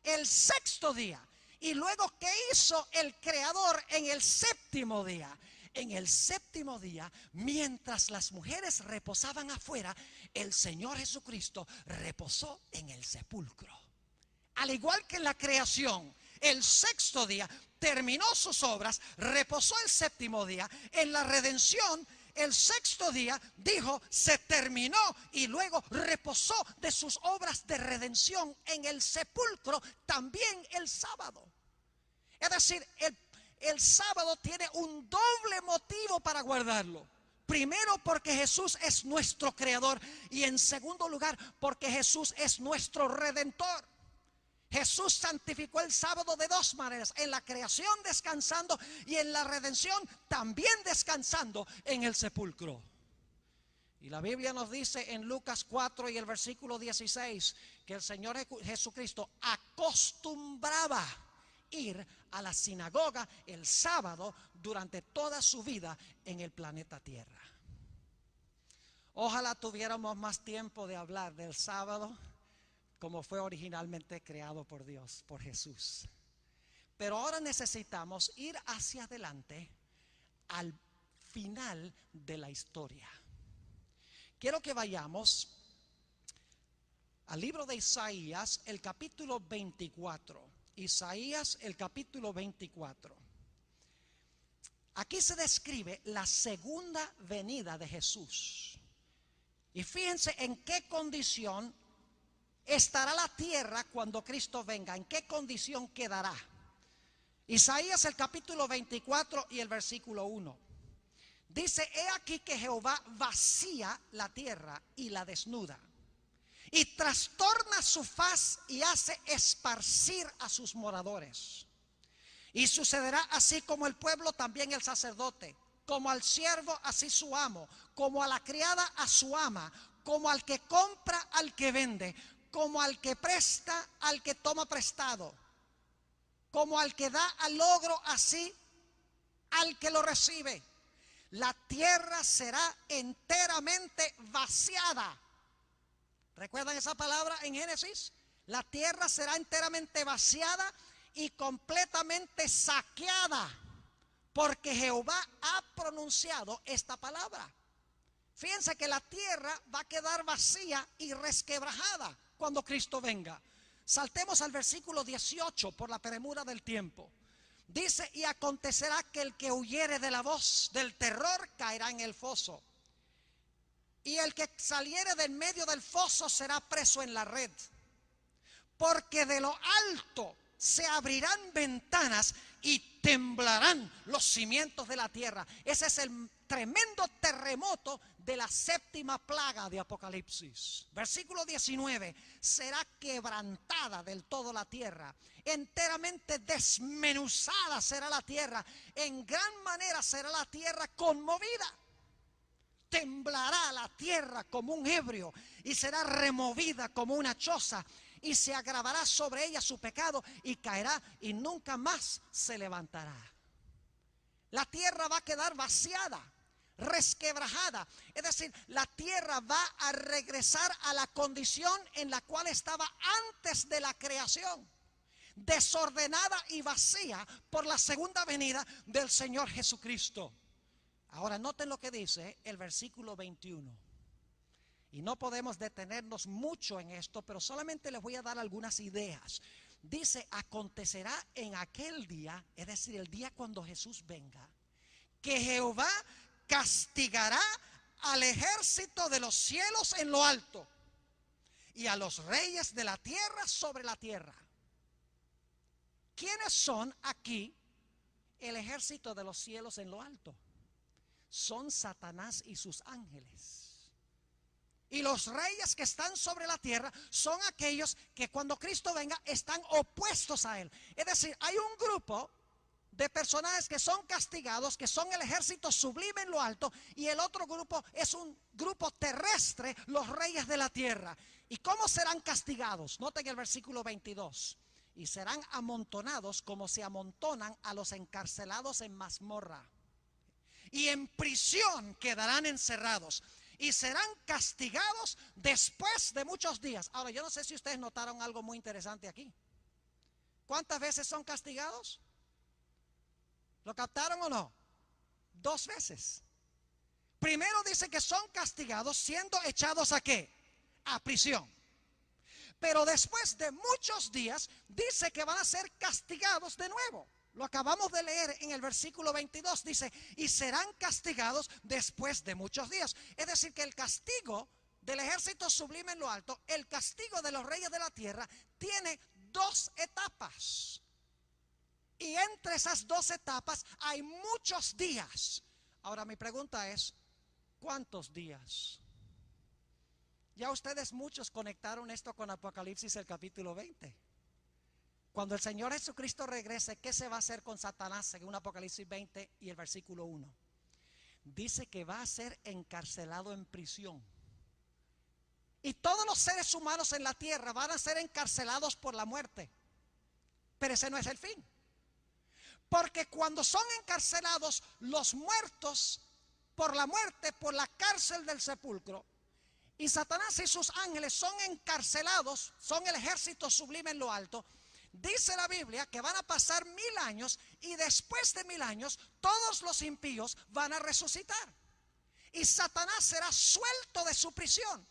S2: El sexto día. Y luego, ¿qué hizo el Creador en el séptimo día? En el séptimo día, mientras las mujeres reposaban afuera, el Señor Jesucristo reposó en el sepulcro. Al igual que en la creación, el sexto día terminó sus obras, reposó el séptimo día. En la redención, el sexto día dijo, se terminó, y luego reposó de sus obras de redención en el sepulcro, también el sábado. Es decir, el sábado tiene un doble motivo para guardarlo. Primero, porque Jesús es nuestro creador, y en segundo lugar, porque Jesús es nuestro redentor. Jesús santificó el sábado de dos maneras: en la creación descansando, y en la redención también descansando en el sepulcro. Y la Biblia nos dice en Lucas 4 y el versículo 16 que el Señor Jesucristo acostumbraba ir a la sinagoga el sábado durante toda su vida en el planeta Tierra. Ojalá tuviéramos más tiempo de hablar del sábado como fue originalmente creado por Dios, por Jesús. Pero ahora necesitamos ir hacia adelante al final de la historia. Quiero que vayamos al libro de Isaías, el capítulo 24. Isaías, el capítulo 24. Aquí se describe la segunda venida de Jesús. Y fíjense en qué condición estará la tierra cuando Cristo venga, en qué condición quedará. Isaías, el capítulo 24 y el versículo 1. Dice, he aquí que Jehová vacía la tierra y la desnuda, y trastorna su faz y hace esparcir a sus moradores. Y sucederá así como el pueblo, también el sacerdote, como al siervo así su amo, como a la criada a su ama, como al que compra al que vende, como al que presta al que toma prestado, como al que da al logro así al que lo recibe. La tierra será enteramente vaciada. ¿Recuerdan esa palabra en Génesis? La tierra será enteramente vaciada y completamente saqueada, porque Jehová ha pronunciado esta palabra. Fíjense que la tierra va a quedar vacía y resquebrajada cuando Cristo venga. Saltemos al versículo 18 por la premura del tiempo. Dice, y acontecerá que el que huyere de la voz del terror caerá en el foso, y el que saliere del medio del foso será preso en la red. Porque de lo alto se abrirán ventanas y temblarán los cimientos de la tierra. Ese es el tremendo terremoto de la séptima plaga de Apocalipsis. Versículo 19, será quebrantada del todo la tierra, enteramente desmenuzada será la tierra, en gran manera será la tierra conmovida. Temblará la tierra como un ebrio y será removida como una choza, y se agravará sobre ella su pecado y caerá y nunca más se levantará. La tierra va a quedar vaciada, resquebrajada. Es decir, la tierra va a regresar a la condición en la cual estaba antes de la creación, desordenada y vacía por la segunda venida del Señor Jesucristo. Ahora noten lo que dice el versículo 21. Y no podemos detenernos mucho en esto, pero solamente les voy a dar algunas ideas. Dice, acontecerá en aquel día, es decir, el día cuando Jesús venga, que Jehová castigará al ejército de los cielos en lo alto y a los reyes de la tierra sobre la tierra. ¿Quiénes son aquí el ejército de los cielos en lo alto? Son Satanás y sus ángeles. Y los reyes que están sobre la tierra son aquellos que cuando Cristo venga están opuestos a él. Es decir, hay un grupo de personajes que son castigados, que son el ejército sublime en lo alto, y el otro grupo es un grupo terrestre, los reyes de la tierra. ¿Y cómo serán castigados? Noten el versículo 22. Y serán amontonados como se amontonan a los encarcelados en mazmorra, y en prisión quedarán encerrados, y serán castigados después de muchos días. Ahora, yo no sé si ustedes notaron algo muy interesante aquí. ¿Cuántas veces son castigados? ¿Lo captaron o no? 2 veces. Primero dice que son castigados siendo echados ¿a qué? A prisión. Pero después de muchos días dice que van a ser castigados de nuevo. Lo acabamos de leer en el versículo 22. Dice, y serán castigados después de muchos días. Es decir, que el castigo del ejército sublime en lo alto, el castigo de los reyes de la tierra, tiene 2 etapas. Y entre esas 2 etapas hay muchos días. Ahora mi pregunta es, ¿cuántos días? Ya ustedes muchos conectaron esto con Apocalipsis el capítulo 20. Cuando el Señor Jesucristo regrese, ¿qué se va a hacer con Satanás? Según Apocalipsis 20 y el versículo 1. Dice que va a ser encarcelado en prisión. Y todos los seres humanos en la tierra van a ser encarcelados por la muerte. Pero ese no es el fin. Porque cuando son encarcelados los muertos por la muerte, por la cárcel del sepulcro, y Satanás y sus ángeles son encarcelados, son el ejército sublime en lo alto, dice la Biblia que van a pasar 1000 años, y después de 1000 años todos los impíos van a resucitar. Y Satanás será suelto de su prisión,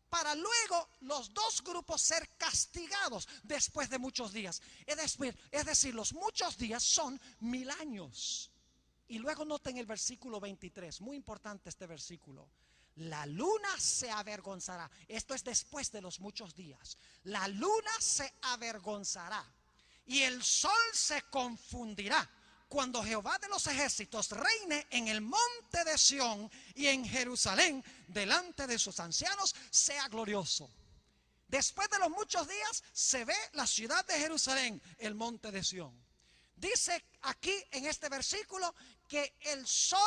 S2: para luego los 2 grupos ser castigados después de muchos días. Es decir, los muchos días son 1000 años. Y luego noten el versículo 23, muy importante este versículo. La luna se avergonzará. Esto es después de los muchos días. La luna se avergonzará y el sol se confundirá cuando Jehová de los ejércitos reine en el monte de Sión y en Jerusalén delante de sus ancianos, sea glorioso. Después de los muchos días se ve la ciudad de Jerusalén, el monte de Sión. Dice aquí en este versículo que el sol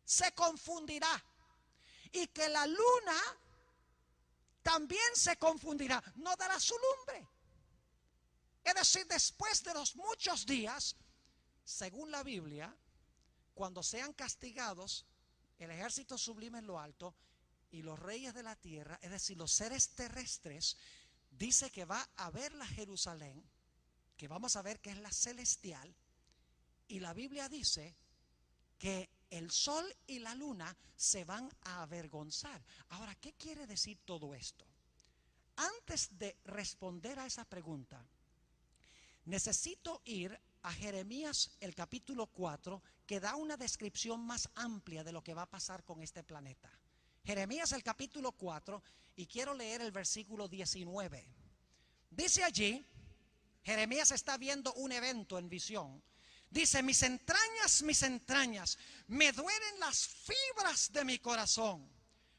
S2: se confundirá y que la luna también se confundirá, no dará su lumbre. Es decir, después de los muchos días, según la Biblia, cuando sean castigados el ejército sublime en lo alto y los reyes de la tierra, es decir, los seres terrestres, dice que va a haber la Jerusalén, que vamos a ver que es la celestial, y la Biblia dice que el sol y la luna se van a avergonzar. Ahora, ¿qué quiere decir todo esto? Antes de responder a esa pregunta, necesito ir a Jeremías el capítulo 4, que da una descripción más amplia de lo que va a pasar con este planeta. Jeremías el capítulo 4, y quiero leer el versículo 19. Dice allí, Jeremías está viendo un evento en visión. Dice, mis entrañas, me duelen las fibras de mi corazón.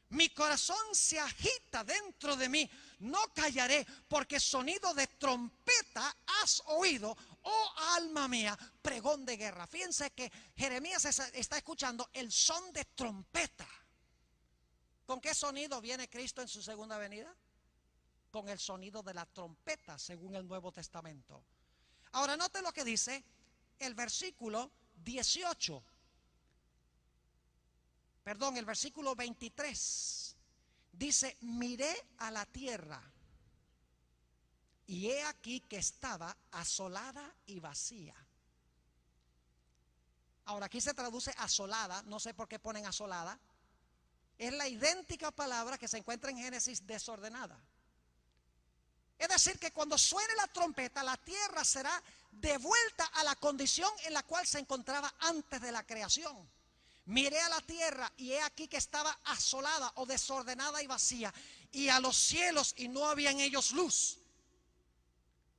S2: Mi corazón se agita dentro de mí, no callaré, porque sonido de trompeta has oído, oh alma mía, pregón de guerra. Fíjense que Jeremías está escuchando el son de trompeta. ¿Con qué sonido viene Cristo en su segunda venida? Con el sonido de la trompeta, según el Nuevo Testamento. Ahora note lo que dice el versículo 18. Perdón, el versículo 23. Dice, miré a la tierra y he aquí que estaba asolada y vacía. Ahora aquí se traduce asolada, no sé por qué ponen asolada. Es la idéntica palabra que se encuentra en Génesis, desordenada. Es decir, que cuando suene la trompeta, la tierra será devuelta a la condición en la cual se encontraba antes de la creación. Miré a la tierra y he aquí que estaba asolada o desordenada y vacía, y a los cielos y no había en ellos luz.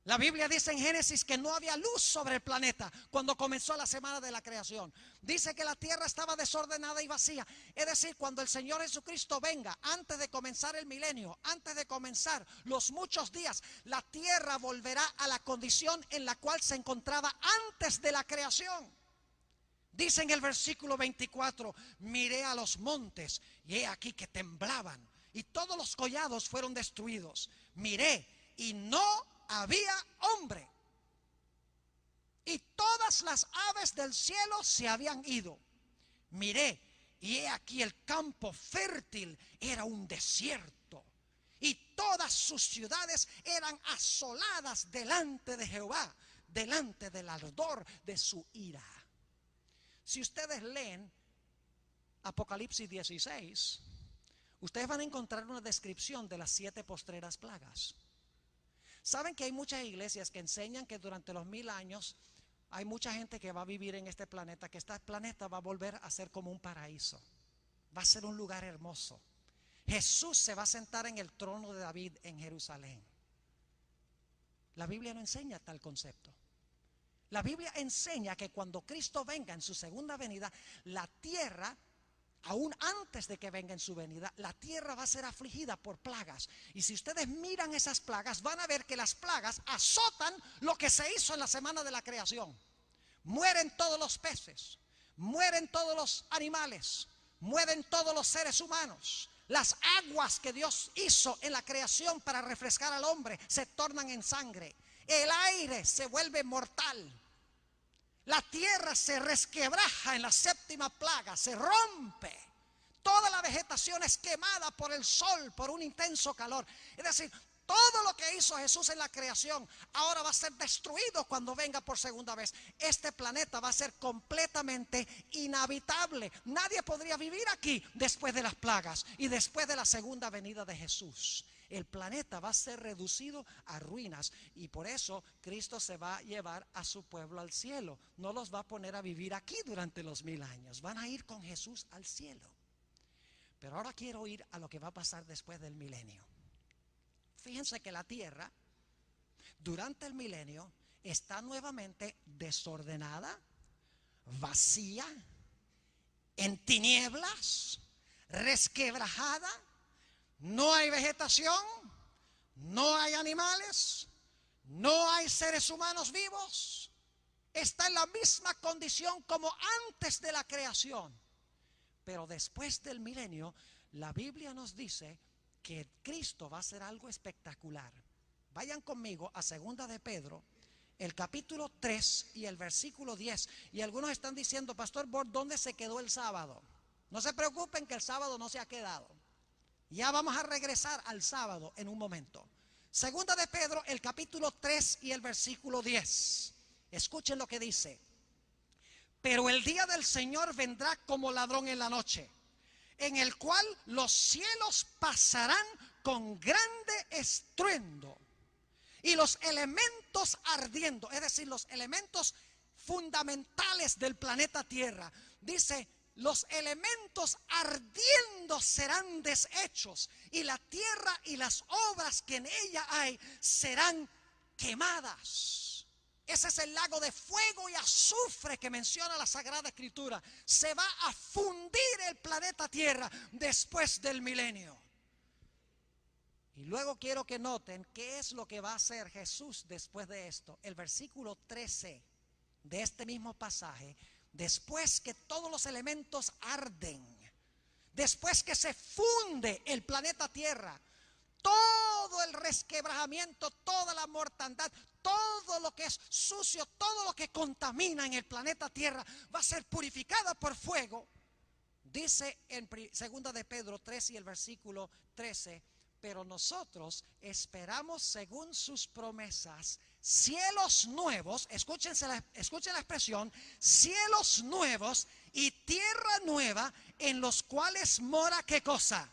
S2: La Biblia dice en Génesis que no había luz sobre el planeta cuando comenzó la semana de la creación. Dice que la tierra estaba desordenada y vacía. Es decir, cuando el Señor Jesucristo venga, antes de comenzar el milenio, antes de comenzar los muchos días, la tierra volverá a la condición en la cual se encontraba antes de la creación. Dice en el versículo 24, miré a los montes y he aquí que temblaban y todos los collados fueron destruidos. Miré y no había hombre, y todas las aves del cielo se habían ido. Miré y he aquí el campo fértil era un desierto, y todas sus ciudades eran asoladas delante de Jehová, delante del ardor de su ira. Si ustedes leen Apocalipsis 16, ustedes van a encontrar una descripción de las 7 postreras plagas. Saben que hay muchas iglesias que enseñan que durante los 1000 años hay mucha gente que va a vivir en este planeta, que este planeta va a volver a ser como un paraíso, va a ser un lugar hermoso. Jesús se va a sentar en el trono de David en Jerusalén. La Biblia no enseña tal concepto. La Biblia enseña que cuando Cristo venga en su segunda venida, la tierra, aún antes de que venga en su venida, la tierra va a ser afligida por plagas. Y si ustedes miran esas plagas, van a ver que las plagas azotan lo que se hizo en la semana de la creación. Mueren todos los peces, mueren todos los animales, mueren todos los seres humanos. Las aguas que Dios hizo en la creación para refrescar al hombre se tornan en sangre. El aire se vuelve mortal. La tierra se resquebraja en la 7ª plaga, se rompe. Toda la vegetación es quemada por el sol, por un intenso calor. Es decir, todo lo que hizo Jesús en la creación ahora va a ser destruido cuando venga por segunda vez. Este planeta va a ser completamente inhabitable. Nadie podría vivir aquí después de las plagas y después de la segunda venida de Jesús. El planeta va a ser reducido a ruinas, y por eso Cristo se va a llevar a su pueblo al cielo. No los va a poner a vivir aquí durante los 1000 años. Van a ir con Jesús al cielo. Pero ahora quiero ir a lo que va a pasar después del milenio. Fíjense que la tierra durante el milenio está nuevamente desordenada, vacía, en tinieblas, resquebrajada. No hay vegetación, no hay animales, no hay seres humanos vivos. Está en la misma condición como antes de la creación. Pero después del milenio, la Biblia nos dice que Cristo va a hacer algo espectacular. Vayan conmigo a 2 de Pedro, el capítulo 3 y el versículo 10. Y algunos están diciendo, Pastor Bord, ¿dónde se quedó el sábado? No se preocupen que el sábado no se ha quedado. Ya vamos a regresar al sábado en un momento. 2 de Pedro, el capítulo 3 y el versículo 10. Escuchen lo que dice. Pero el día del Señor vendrá como ladrón en la noche, en el cual los cielos pasarán con grande estruendo, y los elementos ardiendo, es decir, los elementos fundamentales del planeta Tierra. Dice, los elementos ardiendo serán deshechos, y la tierra y las obras que en ella hay serán quemadas. Ese es el lago de fuego y azufre que menciona la Sagrada Escritura. Se va a fundir el planeta Tierra después del milenio. Y luego quiero que noten qué es lo que va a hacer Jesús después de esto. El versículo 13 de este mismo pasaje. Después que todos los elementos arden, después que se funde el planeta Tierra, todo el resquebrajamiento, toda la mortandad, todo lo que es sucio, todo lo que contamina en el planeta Tierra va a ser purificada por fuego. Dice en 2 de Pedro 3 y el versículo 13, pero nosotros esperamos según sus promesas cielos nuevos, escuchen la expresión, cielos nuevos y tierra nueva, en los cuales mora, ¿qué cosa?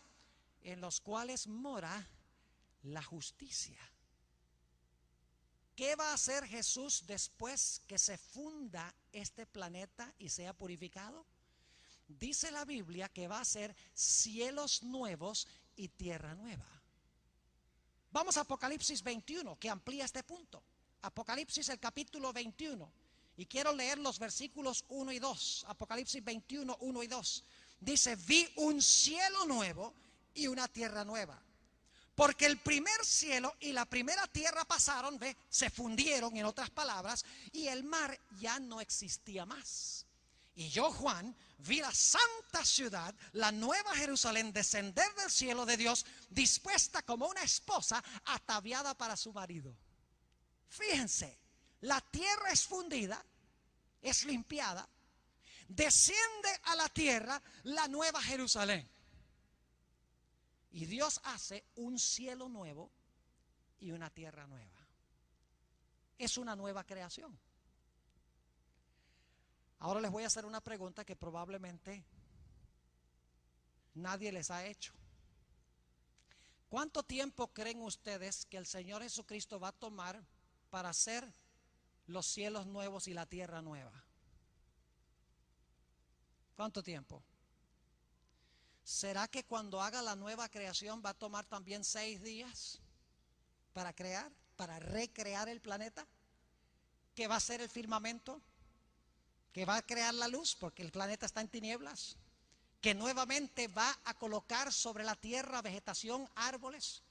S2: En los cuales mora la justicia. ¿qué va a hacer Jesús después que se funda este planeta y sea purificado? Dice la Biblia que va a ser cielos nuevos y tierra nueva. Vamos a Apocalipsis 21, que amplía este punto. Apocalipsis, el capítulo 21. Y quiero leer los versículos 1 y 2. Apocalipsis 21, 1 y 2. Dice: vi un cielo nuevo y una tierra nueva. Porque el primer cielo y la primera tierra pasaron, ¿ve? Se fundieron, en otras palabras, y el mar ya no existía más. Y yo, Juan, vi la santa ciudad, la nueva Jerusalén, descender del cielo de Dios, dispuesta como una esposa ataviada para su marido. Fíjense, la tierra es fundida, es limpiada, desciende a la tierra la nueva Jerusalén. Y Dios hace un cielo nuevo y una tierra nueva. Es una nueva creación. Ahora les voy a hacer una pregunta que probablemente nadie les ha hecho. ¿Cuánto tiempo creen ustedes que el Señor Jesucristo va a tomar para hacer los cielos nuevos y la tierra nueva? ¿Cuánto tiempo? ¿Será que cuando haga la nueva creación va a tomar también 6 días para crear, para recrear el planeta? ¿Que va a ser el firmamento? ¿Que va a crear la luz porque el planeta está en tinieblas? ¿Que nuevamente va a colocar sobre la tierra vegetación, árboles?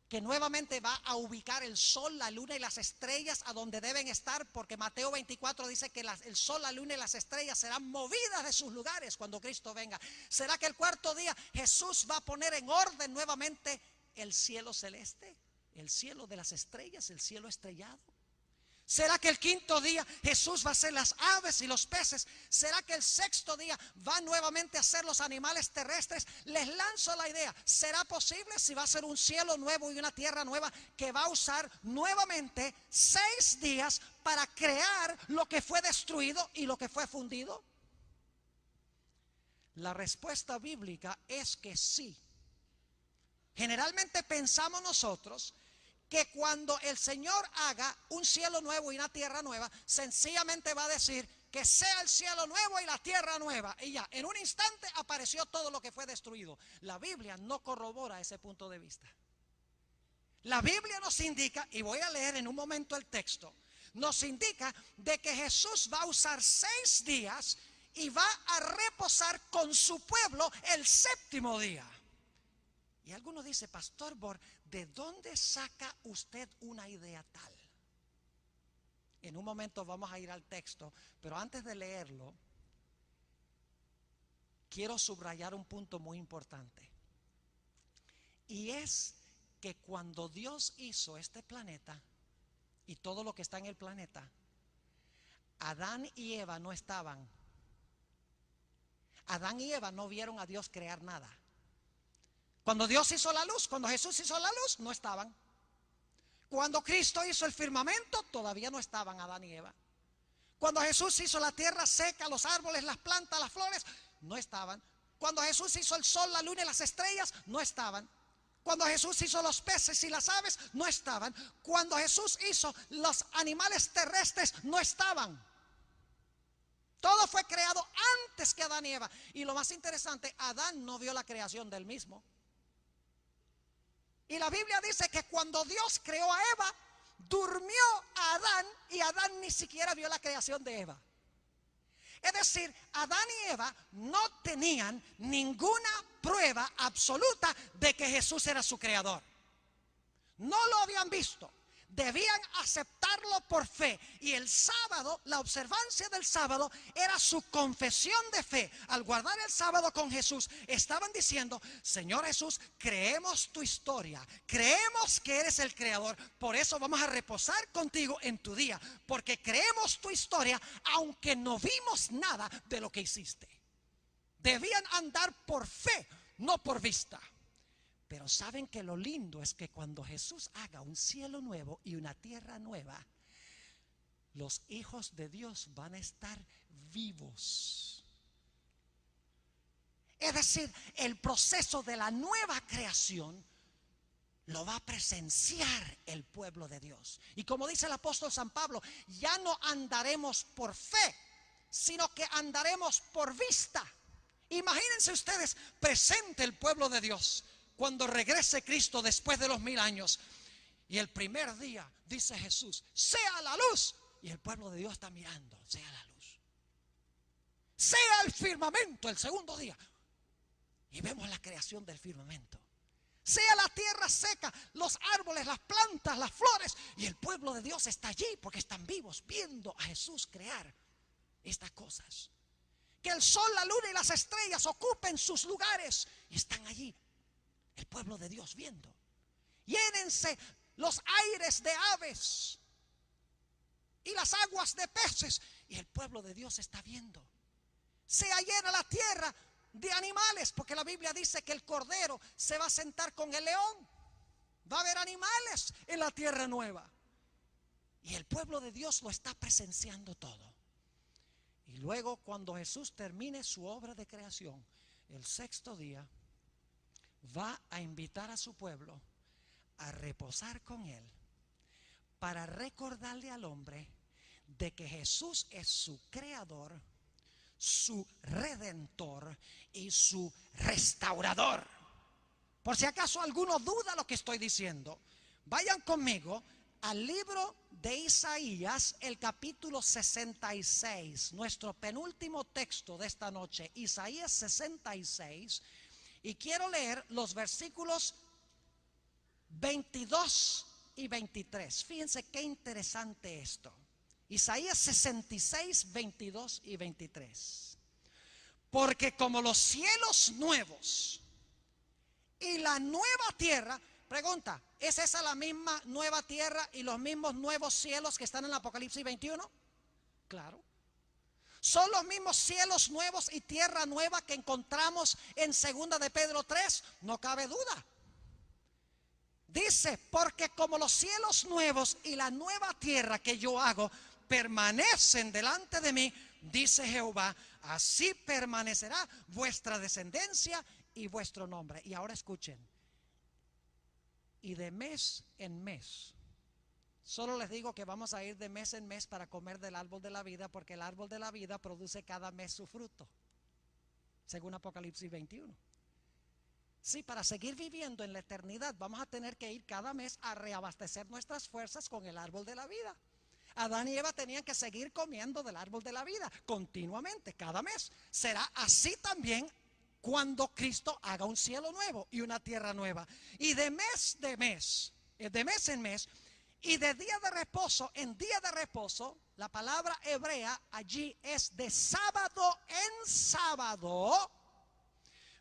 S2: ¿Que nuevamente va a ubicar el sol, la luna y las estrellas a donde deben estar? Porque Mateo 24 dice que el sol, la luna y las estrellas serán movidas de sus lugares cuando Cristo venga. ¿Será que el cuarto día Jesús va a poner en orden nuevamente el cielo celeste, el cielo de las estrellas, el cielo estrellado? ¿Será que el quinto día Jesús va a hacer las aves y los peces? ¿Será que el sexto día va nuevamente a hacer los animales terrestres? Les lanzo la idea: ¿será posible, si va a ser un cielo nuevo y una tierra nueva, que va a usar nuevamente 6 días para crear lo que fue destruido y lo que fue fundido? La respuesta bíblica es que sí. Generalmente pensamos nosotros que cuando el Señor haga un cielo nuevo y una tierra nueva, sencillamente va a decir que sea el cielo nuevo y la tierra nueva, y ya, en un instante apareció todo lo que fue destruido. La Biblia no corrobora ese punto de vista. La Biblia nos indica, y voy a leer en un momento el texto, nos indica de que Jesús va a usar 6 días y va a reposar con su pueblo el séptimo día. Y algunos dicen: Pastor Bor, ¿de dónde saca usted una idea tal? En un momento vamos a ir al texto, pero antes de leerlo, quiero subrayar un punto muy importante. Y es que cuando Dios hizo este planeta y todo lo que está en el planeta, Adán y Eva no estaban. Adán y Eva no vieron a Dios crear nada. Cuando Dios hizo la luz, cuando Jesús hizo la luz, no estaban. Cuando Cristo hizo el firmamento, todavía no estaban Adán y Eva. Cuando Jesús hizo la tierra seca, los árboles, las plantas, las flores, no estaban. Cuando Jesús hizo el sol, la luna y las estrellas, no estaban. Cuando Jesús hizo los peces y las aves, no estaban. Cuando Jesús hizo los animales terrestres, no estaban. Todo fue creado antes que Adán y Eva. Y lo más interesante, Adán no vio la creación del mismo. Y la Biblia dice que cuando Dios creó a Eva, durmió a Adán, y Adán ni siquiera vio la creación de Eva. Es decir, Adán y Eva no tenían ninguna prueba absoluta de que Jesús era su creador. No lo habían visto. Debían aceptarlo por fe. Y el sábado, la observancia del sábado, era su confesión de fe. Al guardar el sábado con Jesús, estaban diciendo: Señor Jesús, creemos tu historia, creemos que eres el creador, por eso vamos a reposar contigo en tu día, porque creemos tu historia, aunque no vimos nada de lo que hiciste. Debían andar por fe, no por vista. Pero saben que lo lindo es que cuando Jesús haga un cielo nuevo y una tierra nueva, los hijos de Dios van a estar vivos. Es decir, el proceso de la nueva creación lo va a presenciar el pueblo de Dios. Y como dice el apóstol San Pablo, ya no andaremos por fe, sino que andaremos por vista. Imagínense ustedes presente el pueblo de Dios cuando regrese Cristo después de los 1000 años. Y el primer día dice Jesús, sea la luz. Y el pueblo de Dios está mirando, sea la luz. Sea el firmamento el segundo día. Y vemos la creación del firmamento. Sea la tierra seca, los árboles, las plantas, las flores. Y el pueblo de Dios está allí porque están vivos viendo a Jesús crear estas cosas. Que el sol, la luna y las estrellas ocupen sus lugares y están allí. El pueblo de Dios viendo. Llénense los aires de aves y las aguas de peces. Y el pueblo de Dios está viendo. Sea llena la tierra de animales, porque la Biblia dice que el cordero se va a sentar con el león. Va a haber animales en la tierra nueva. Y el pueblo de Dios lo está presenciando todo. Y luego cuando Jesús termine su obra de creación, el sexto día, va a invitar a su pueblo a reposar con él para recordarle al hombre de que Jesús es su creador, su redentor y su restaurador. Por si acaso alguno duda lo que estoy diciendo, vayan conmigo al libro de Isaías, el capítulo 66, nuestro penúltimo texto de esta noche, Isaías 66, y quiero leer los versículos 22 y 23. Fíjense qué interesante esto. Isaías 66, 22 y 23. Porque como los cielos nuevos y la nueva tierra, pregunta, ¿es esa la misma nueva tierra y los mismos nuevos cielos que están en el Apocalipsis 21? Claro. ¿Son los mismos cielos nuevos y tierra nueva que encontramos en 2 de Pedro 3? No cabe duda. Dice, porque como los cielos nuevos y la nueva tierra que yo hago permanecen delante de mí, dice Jehová, así permanecerá vuestra descendencia y vuestro nombre. Y ahora escuchen, y de mes en mes, solo les digo que vamos a ir de mes en mes para comer del árbol de la vida, porque el árbol de la vida produce cada mes su fruto, según Apocalipsis 21. Sí, para seguir viviendo en la eternidad vamos a tener que ir cada mes a reabastecer nuestras fuerzas con el árbol de la vida. Adán y Eva tenían que seguir comiendo del árbol de la vida continuamente, cada mes. Será así también cuando Cristo haga un cielo nuevo y una tierra nueva. Y de mes en mes, y de día de reposo en día de reposo, la palabra hebrea allí es de sábado en sábado,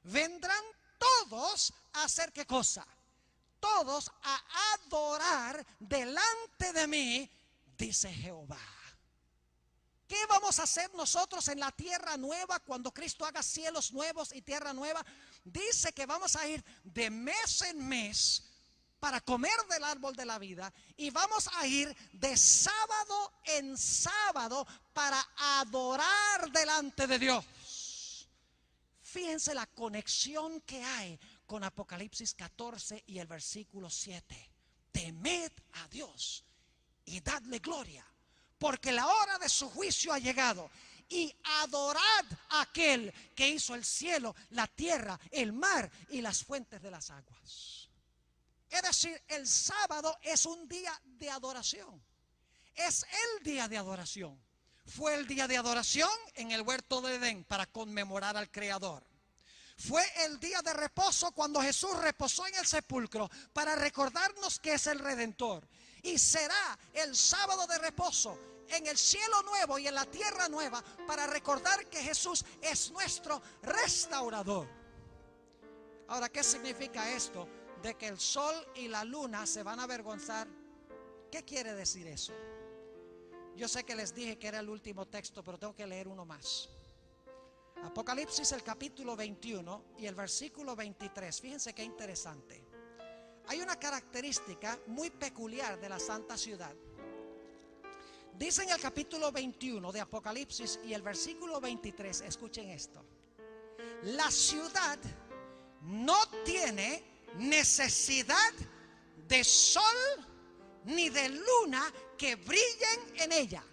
S2: vendrán todos a hacer ¿qué cosa? Todos a adorar delante de mí, dice Jehová. ¿Qué vamos a hacer nosotros en la tierra nueva cuando Cristo haga cielos nuevos y tierra nueva? Dice que vamos a ir de mes en mes para comer del árbol de la vida, y vamos a ir de sábado en sábado para adorar delante de Dios. Fíjense la conexión que hay con Apocalipsis 14 y el versículo 7. Temed a Dios y dadle gloria, porque la hora de su juicio ha llegado. Y adorad a aquel que hizo el cielo, la tierra, el mar y las fuentes de las aguas. Es decir, el sábado es un día de adoración. Es el día de adoración. Fue el día de adoración en el huerto de Edén para conmemorar al Creador. Fue el día de reposo cuando Jesús reposó en el sepulcro para recordarnos que es el Redentor. Y será el sábado de reposo en el cielo nuevo y en la tierra nueva para recordar que Jesús es nuestro restaurador. Ahora, ¿qué significa esto de que el sol y la luna se van a avergonzar? ¿Qué quiere decir eso? Yo sé que les dije que era el último texto, pero tengo que leer uno más. Apocalipsis, el capítulo 21 y el versículo 23. Fíjense qué interesante. Hay una característica muy peculiar de la santa ciudad. Dice en el capítulo 21 de Apocalipsis y el versículo 23, escuchen esto: la ciudad no tiene necesidad de sol ni de luna que brillen en ella.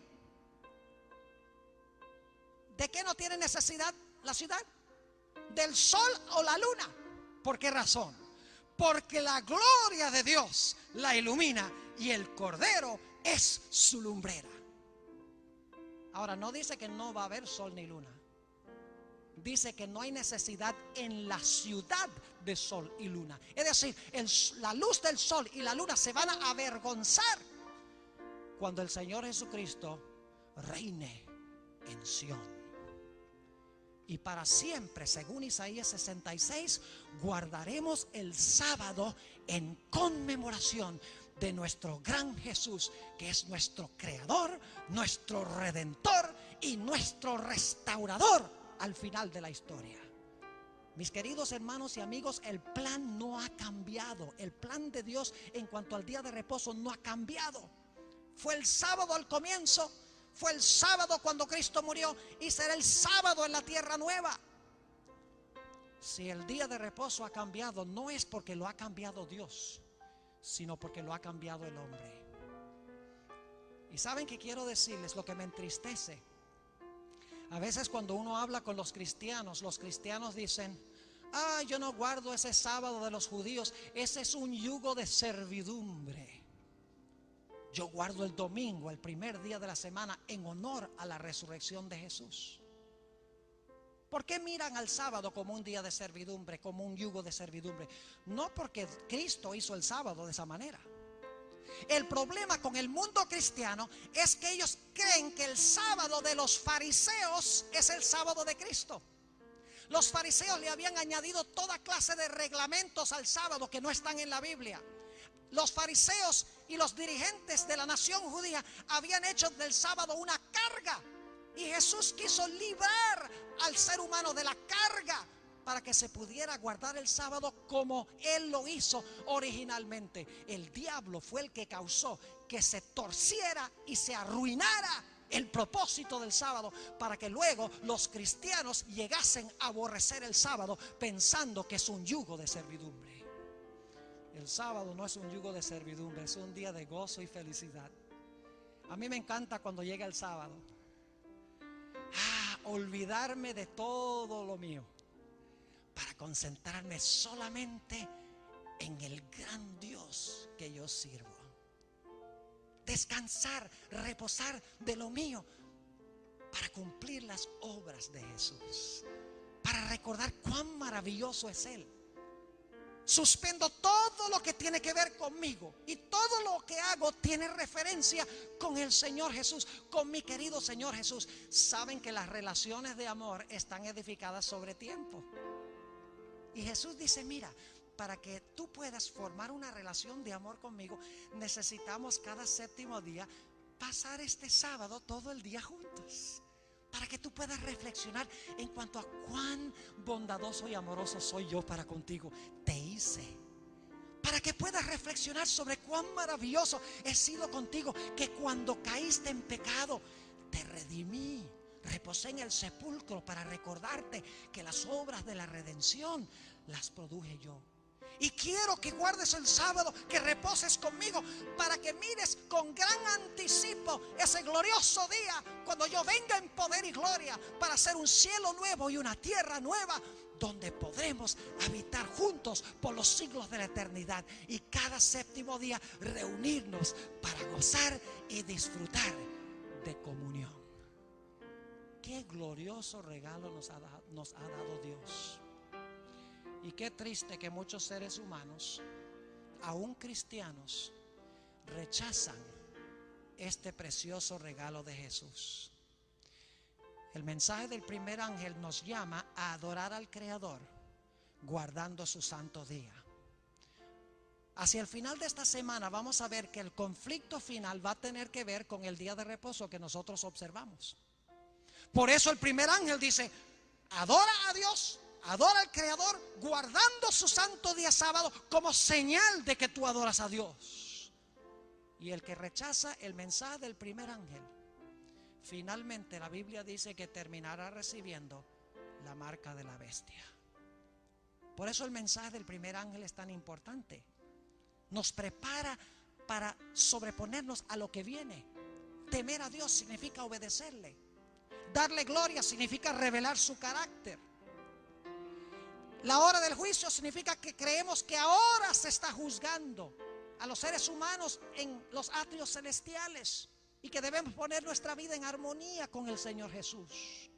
S2: ¿De qué no tiene necesidad la ciudad? ¿Del sol o la luna? ¿Por qué razón? Porque la gloria de Dios la ilumina y el Cordero es su lumbrera. Ahora, no dice que no va a haber sol ni luna. Dice que no hay necesidad en la ciudad de sol y luna. Es decir, la luz del sol y la luna se van a avergonzar cuando el Señor Jesucristo reine en Sión. Y para siempre, según Isaías 66, guardaremos el sábado en conmemoración de nuestro gran Jesús, que es nuestro creador, nuestro redentor y nuestro restaurador al final de la historia. Mis queridos hermanos y amigos, el plan no ha cambiado. El plan de Dios en cuanto al día de reposo no ha cambiado. Fue el sábado al comienzo, fue el sábado cuando Cristo murió y será el sábado en la tierra nueva. Si el día de reposo ha cambiado, no es porque lo ha cambiado Dios, sino porque lo ha cambiado el hombre. Y saben que quiero decirles lo que me entristece. A veces cuando uno habla con los cristianos dicen: yo no guardo ese sábado de los judíos, ese es un yugo de servidumbre. Yo guardo el domingo, el primer día de la semana, en honor a la resurrección de Jesús. ¿Por qué miran al sábado como un día de servidumbre, como un yugo de servidumbre? No porque Cristo hizo el sábado de esa manera. El problema con el mundo cristiano es que ellos creen que el sábado de los fariseos es el sábado de Cristo. Los fariseos le habían añadido toda clase de reglamentos al sábado que no están en la Biblia. Los fariseos y los dirigentes de la nación judía habían hecho del sábado una carga. Y Jesús quiso librar al ser humano de la carga para que se pudiera guardar el sábado como Él lo hizo originalmente. El diablo fue el que causó que se torciera y se arruinara el propósito del sábado, para que luego los cristianos llegasen a aborrecer el sábado pensando que es un yugo de servidumbre. El sábado no es un yugo de servidumbre, es un día de gozo y felicidad. A mí me encanta cuando llega el sábado. Olvidarme de todo lo mío para concentrarme solamente en el gran Dios que yo sirvo. Descansar, reposar de lo mío para cumplir las obras de Jesús, para recordar cuán maravilloso es Él. Suspendo todo lo que tiene que ver conmigo y todo lo que hago tiene referencia con el Señor Jesús, con mi querido Señor Jesús. Saben que las relaciones de amor están edificadas sobre tiempo. Y Jesús dice: mira, para que tú puedas formar una relación de amor conmigo, necesitamos cada séptimo día pasar este sábado todo el día juntos, para que tú puedas reflexionar en cuanto a cuán bondadoso y amoroso soy yo para contigo. Te hice para que puedas reflexionar sobre cuán maravilloso he sido contigo, que cuando caíste en pecado te redimí, reposé en el sepulcro para recordarte que las obras de la redención las produje yo. Y quiero que guardes el sábado, que reposes conmigo, para que mires con gran anticipo ese glorioso día, cuando yo venga en poder y gloria, para hacer un cielo nuevo y una tierra nueva, donde podremos habitar juntos por los siglos de la eternidad. Y cada séptimo día reunirnos para gozar y disfrutar de comunión. Qué glorioso regalo nos ha dado Dios. Y qué triste que muchos seres humanos, aún cristianos, rechazan este precioso regalo de Jesús. El mensaje del primer ángel nos llama a adorar al Creador guardando su santo día. Hacia el final de esta semana vamos a ver que el conflicto final va a tener que ver con el día de reposo que nosotros observamos. Por eso el primer ángel dice: adora a Dios, adora al Creador guardando su santo día sábado como señal de que tú adoras a Dios. Y el que rechaza el mensaje del primer ángel, finalmente la Biblia dice que terminará recibiendo la marca de la bestia. Por eso el mensaje del primer ángel es tan importante. nos prepara para sobreponernos a lo que viene. Temer a Dios significa obedecerle. Darle gloria significa revelar su carácter. La hora del juicio significa que creemos que ahora se está juzgando a los seres humanos en los atrios celestiales y que debemos poner nuestra vida en armonía con el Señor Jesús.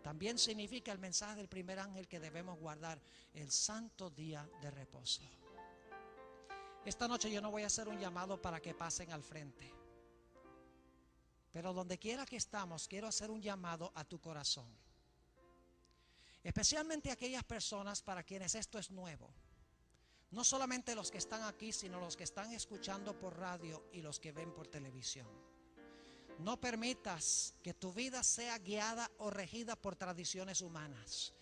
S2: También significa el mensaje del primer ángel que debemos guardar, el santo día de reposo. Esta noche yo no voy a hacer un llamado para que pasen al frente, pero donde quiera que estamos, quiero hacer un llamado a tu corazón. Especialmente a aquellas personas para quienes esto es nuevo. No solamente los que están aquí, sino los que están escuchando por radio y los que ven por televisión. No permitas que tu vida sea guiada o regida por tradiciones humanas.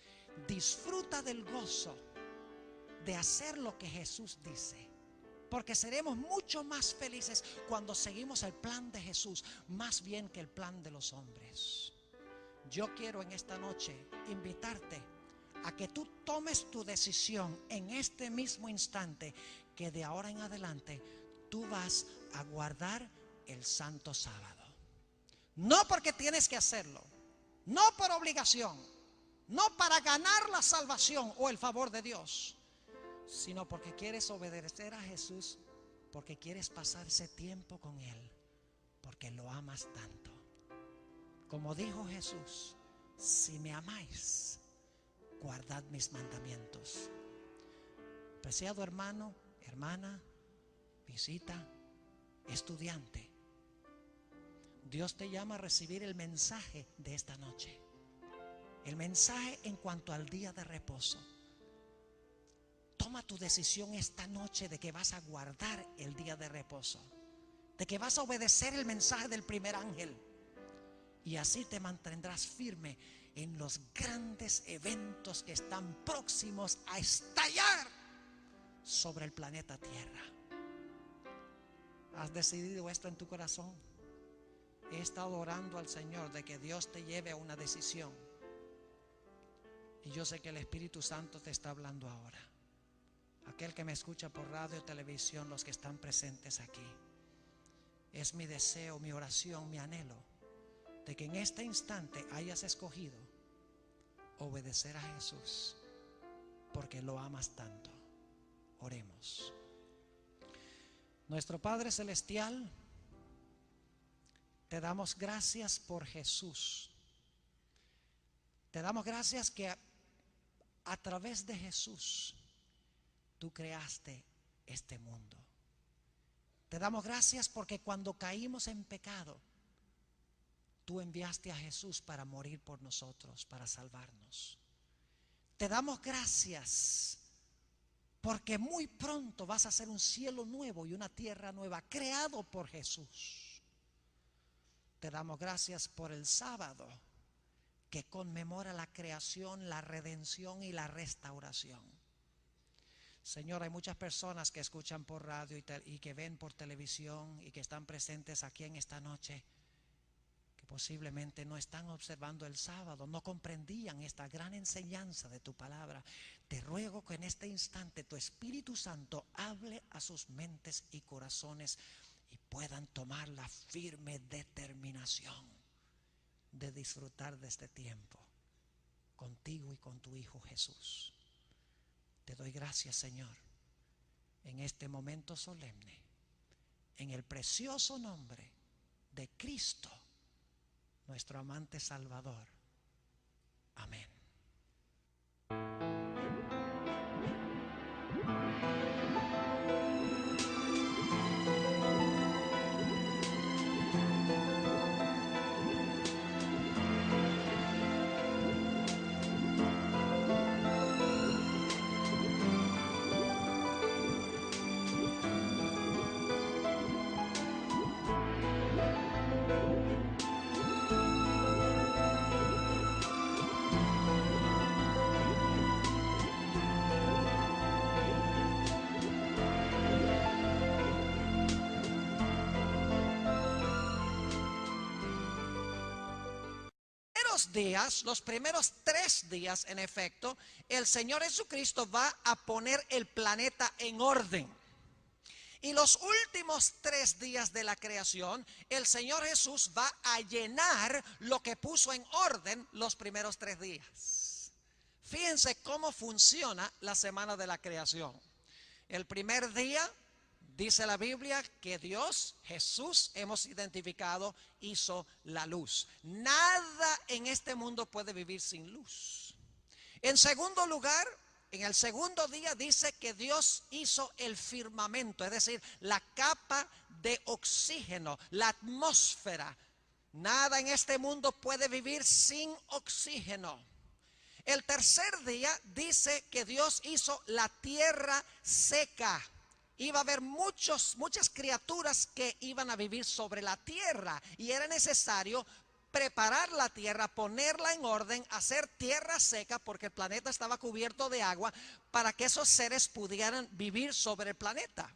S2: Disfruta del gozo de hacer lo que Jesús dice, porque seremos mucho más felices cuando seguimos el plan de Jesús, más bien que el plan de los hombres. Yo quiero en esta noche invitarte a que tú tomes tu decisión en este mismo instante, que de ahora en adelante tú vas a guardar el santo sábado. No porque tienes que hacerlo, no por obligación, no para ganar la salvación o el favor de Dios, sino porque quieres obedecer a Jesús, porque quieres pasar ese tiempo con Él, porque lo amas tanto. Como dijo Jesús, si me amáis, guardad mis mandamientos. Preciado hermano, hermana, visita, estudiante, Dios te llama a recibir el mensaje de esta noche. El mensaje en cuanto al día de reposo. Toma tu decisión esta noche de que vas a guardar el día de reposo, de que vas a obedecer el mensaje del primer ángel, y así te mantendrás firme en los grandes eventos que están próximos a estallar sobre el planeta Tierra. ¿Has decidido esto en tu corazón? He estado orando al Señor de que Dios te lleve a una decisión, y yo sé que el Espíritu Santo te está hablando ahora. Aquel que me escucha por radio, televisión, los que están presentes aquí, es mi deseo, mi oración, mi anhelo, de que en este instante hayas escogido obedecer a Jesús, porque lo amas tanto. Oremos. Nuestro Padre Celestial, te damos gracias por Jesús. Te damos gracias que a través de Jesús tú creaste este mundo. Te damos gracias porque cuando caímos en pecado, tú enviaste a Jesús para morir por nosotros, para salvarnos. Te damos gracias porque muy pronto vas a hacer un cielo nuevo y una tierra nueva, creado por Jesús. Te damos gracias por el sábado, que conmemora la creación, la redención y la restauración. Señor, hay muchas personas que escuchan por radio y que ven por televisión y que están presentes aquí en esta noche, que posiblemente no están observando el sábado, no comprendían esta gran enseñanza de tu palabra. Te ruego que en este instante tu Espíritu Santo hable a sus mentes y corazones y puedan tomar la firme determinación de disfrutar de este tiempo contigo y con tu Hijo Jesús. Te doy gracias, Señor, en este momento solemne, en el precioso nombre de Cristo, nuestro amante Salvador. Amén. Los primeros 3 días, en efecto, el Señor Jesucristo va a poner el planeta en orden. Y los últimos 3 días de la creación, el Señor Jesús va a llenar lo que puso en orden los primeros 3 días. Fíjense cómo funciona la semana de la creación. El primer día, dice la Biblia, que Dios, Jesús, hemos identificado, hizo la luz. Nada en este mundo puede vivir sin luz. En segundo lugar, en el segundo día dice que Dios hizo el firmamento, es decir, la capa de oxígeno, la atmósfera. Nada en este mundo puede vivir sin oxígeno. El tercer día dice que Dios hizo la tierra seca. Iba a haber muchas criaturas que iban a vivir sobre la tierra y era necesario preparar la tierra, ponerla en orden, hacer tierra seca porque el planeta estaba cubierto de agua para que esos seres pudieran vivir sobre el planeta.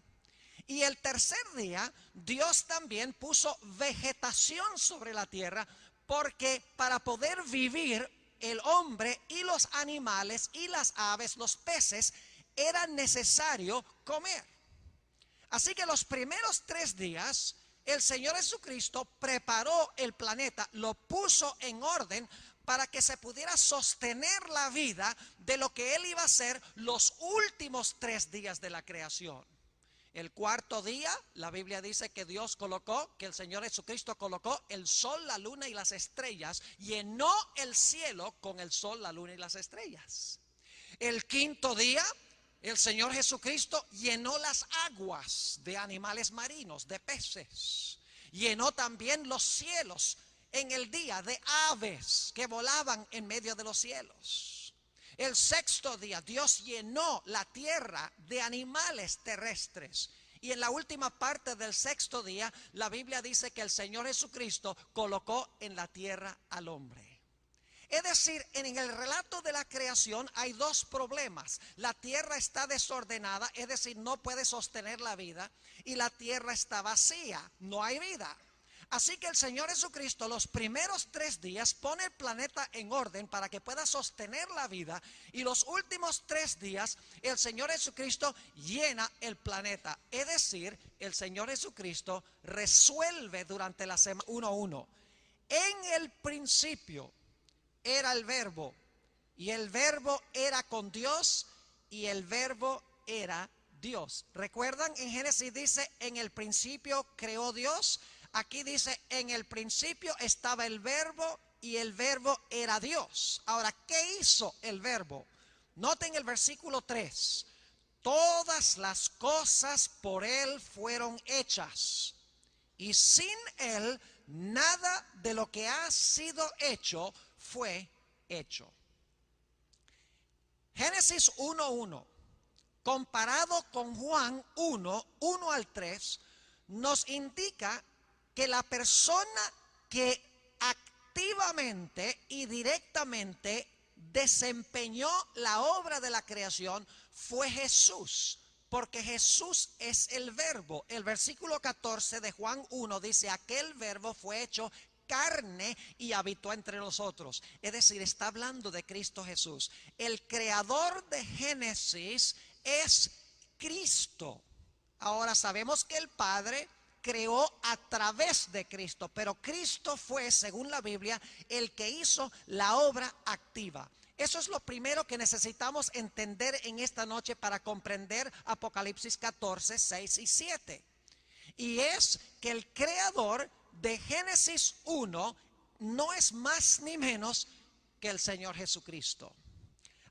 S2: Y el tercer día Dios también puso vegetación sobre la tierra porque para poder vivir el hombre y los animales y las aves, los peces, era necesario comer. Así que los primeros 3 días el Señor Jesucristo preparó el planeta, lo puso en orden para que se pudiera sostener la vida de lo que Él iba a hacer los últimos 3 días de la creación. El cuarto día, la Biblia dice que que el Señor Jesucristo colocó el sol, la luna y las estrellas, llenó el cielo con el sol, la luna y las estrellas. El quinto día, el Señor Jesucristo llenó las aguas de animales marinos, de peces. Llenó también los cielos en el día de aves que volaban en medio de los cielos. El sexto día, Dios llenó la tierra de animales terrestres. Y en la última parte del sexto día, la Biblia dice que el Señor Jesucristo colocó en la tierra al hombre. Es decir, en el relato de la creación hay 2 problemas. La tierra está desordenada, es decir, no puede sostener la vida. Y la tierra está vacía, no hay vida. Así que el Señor Jesucristo los primeros 3 días pone el planeta en orden para que pueda sostener la vida. Y los últimos 3 días el Señor Jesucristo llena el planeta. Es decir, el Señor Jesucristo resuelve durante la semana 1:1. En el principio era el verbo, y el verbo era con Dios, y el verbo era Dios. ¿Recuerdan? En Génesis dice, en el principio creó Dios. Aquí dice, en el principio estaba el verbo, y el verbo era Dios. Ahora, ¿qué hizo el verbo? Noten el versículo 3. Todas las cosas por Él fueron hechas, y sin Él nada de lo que ha sido hecho fue hecho. Génesis 1:1 comparado con Juan 1:1 al 3 nos indica que la persona que activamente y directamente desempeñó la obra de la creación fue Jesús, porque Jesús es el verbo. El versículo 14 de Juan 1 dice, aquel verbo fue hecho carne y habitó entre nosotros. Es decir, está hablando de Cristo Jesús. El creador de Génesis es Cristo. Ahora sabemos que el Padre creó a través de Cristo, pero Cristo fue, según la Biblia, el que hizo la obra activa. Eso es lo primero que necesitamos entender en esta noche para comprender Apocalipsis 14, 6 y 7. Y es que el creador de Génesis 1 no es más ni menos que el Señor Jesucristo.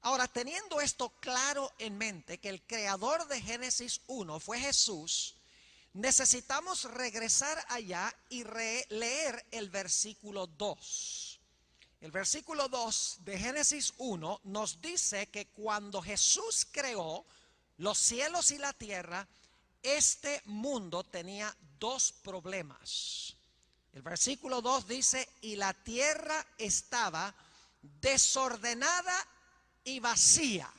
S2: Ahora, teniendo esto claro en mente, que el creador de Génesis 1 fue Jesús, necesitamos regresar allá y leer el versículo 2. El versículo 2 de Génesis 1 nos dice que cuando Jesús creó los cielos y la tierra, este mundo tenía 2 problemas. El versículo 2 dice, y la tierra estaba desordenada y vacía.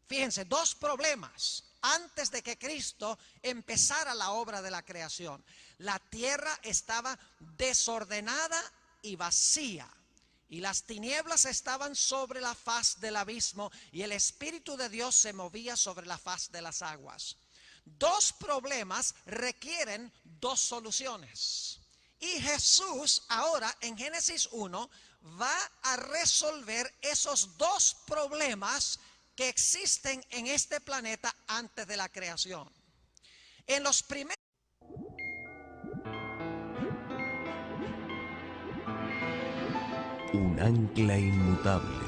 S2: Fíjense, 2 problemas antes de que Cristo empezara la obra de la creación. La tierra estaba desordenada y vacía, y las tinieblas estaban sobre la faz del abismo, y el Espíritu de Dios se movía sobre la faz de las aguas. Dos problemas requieren dos soluciones. Y Jesús ahora en Génesis 1 va a resolver esos dos problemas que existen en este planeta antes de la creación. En los primeros
S1: Un ancla inmutable.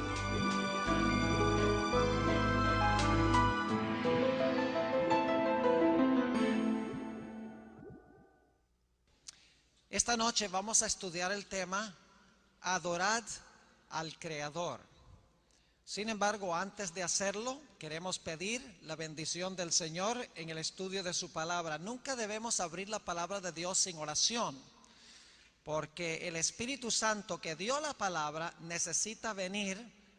S2: Esta noche vamos a estudiar el tema Adorad al Creador. Sin embargo, antes de hacerlo, queremos pedir la bendición del Señor en el estudio de su palabra. Nunca debemos abrir la palabra de Dios sin oración, porque el Espíritu Santo que dio la palabra necesita venir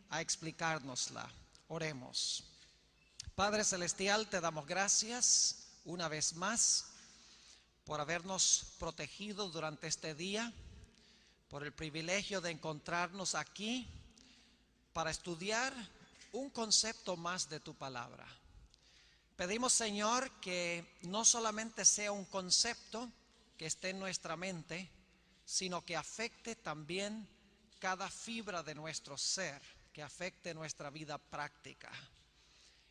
S2: a explicárnosla. Oremos. Padre Celestial, te damos gracias una vez más por habernos protegido durante este día, por el privilegio de encontrarnos aquí para estudiar un concepto más de tu palabra. Pedimos, Señor, que no solamente sea un concepto que esté en nuestra mente, sino que afecte también cada fibra de nuestro ser, que afecte nuestra vida práctica.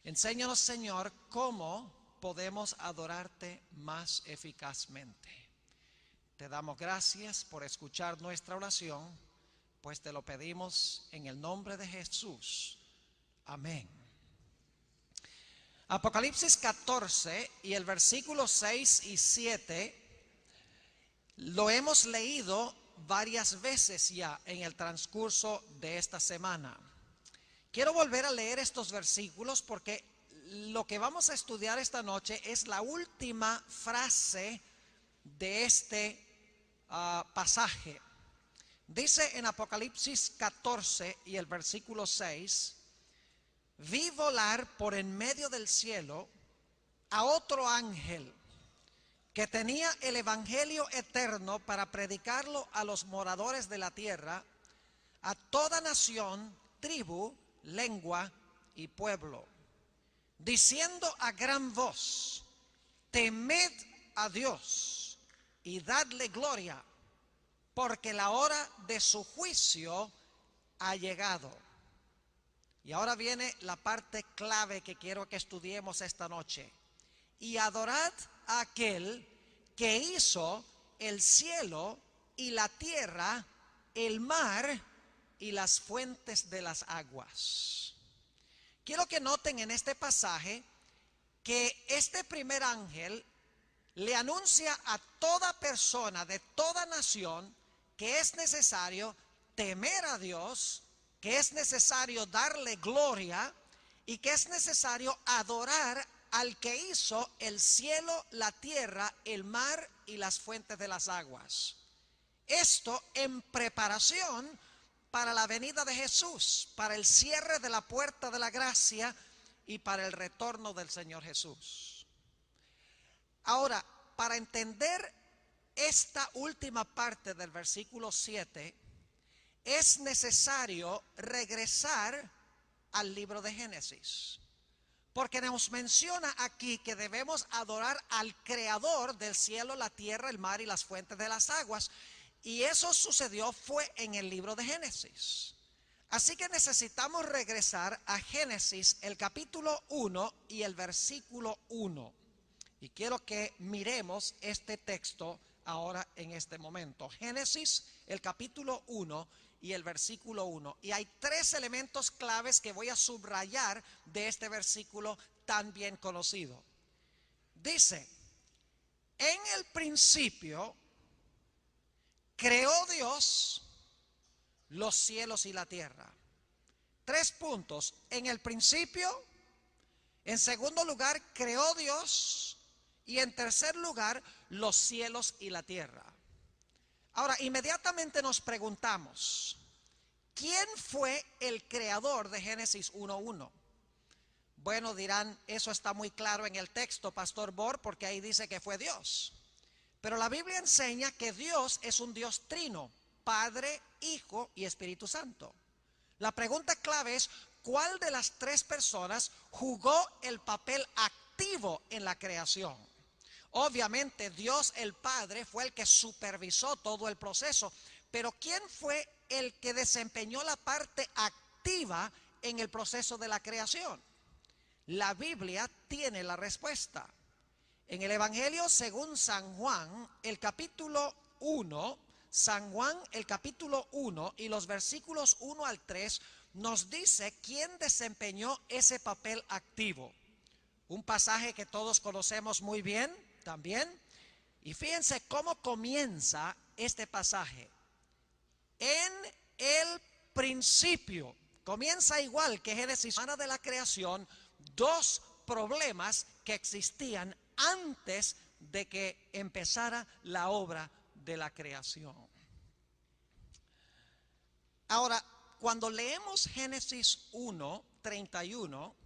S2: Enséñanos, Señor, cómo podemos adorarte más eficazmente. Te damos gracias por escuchar nuestra oración, pues te lo pedimos en el nombre de Jesús. Amén. Apocalipsis 14 y el versículo 6 y 7 lo hemos leído varias veces ya en el transcurso de esta semana. Quiero volver a leer estos versículos porque lo que vamos a estudiar esta noche es la última frase de este pasaje. Dice en Apocalipsis 14 y el versículo 6: vi volar por en medio del cielo a otro ángel que tenía el evangelio eterno para predicarlo a los moradores de la tierra, a toda nación, tribu, lengua y pueblo, diciendo a gran voz: temed a Dios y dadle gloria, porque la hora de su juicio ha llegado. Y ahora viene la parte clave que quiero que estudiemos esta noche. Y adorad a aquel que hizo el cielo y la tierra, el mar y las fuentes de las aguas. Quiero que noten en este pasaje que este primer ángel le anuncia a toda persona de toda nación que es necesario temer a Dios, que es necesario darle gloria y que es necesario adorar al que hizo el cielo, la tierra, el mar y las fuentes de las aguas. Esto en preparación para la venida de Jesús, para el cierre de la puerta de la gracia y para el retorno del Señor Jesús. Ahora, para entender esta última parte del versículo 7, es necesario regresar al libro de Génesis, porque nos menciona aquí que debemos adorar al creador del cielo, la tierra, el mar y las fuentes de las aguas. Y eso fue en el libro de Génesis. Así que necesitamos regresar a Génesis, el capítulo 1 y el versículo 1. Y quiero que miremos este texto ahora en este momento. Génesis, el capítulo 1 y el versículo 1. Y hay tres elementos claves que voy a subrayar de este versículo tan bien conocido. Dice: en el principio creó Dios los cielos y la tierra. 3 puntos. En el principio. En segundo lugar, creó Dios. Y en tercer lugar, los cielos y la tierra. Ahora, inmediatamente nos preguntamos: ¿quién fue el creador de Génesis 1:1? Bueno, dirán, eso está muy claro en el texto, Pastor Bor, porque ahí dice que fue Dios. Pero la Biblia enseña que Dios es un Dios trino: Padre, Hijo y Espíritu Santo. La pregunta clave es: ¿cuál de las tres personas jugó el papel activo activo en la creación. Obviamente Dios el Padre fue el que supervisó todo el proceso, pero ¿quién fue el que desempeñó la parte activa en el proceso de la creación? La Biblia tiene la respuesta. En el Evangelio según San Juan, el capítulo 1, San Juan, el capítulo 1 y los versículos 1 al 3 nos dice quién desempeñó ese papel activo. Un pasaje que todos conocemos muy bien también. Y fíjense cómo comienza este pasaje. En el principio, comienza igual que Génesis, semana de la creación, dos problemas que existían antes de que empezara la obra de la creación. Ahora, cuando leemos Génesis 1, 31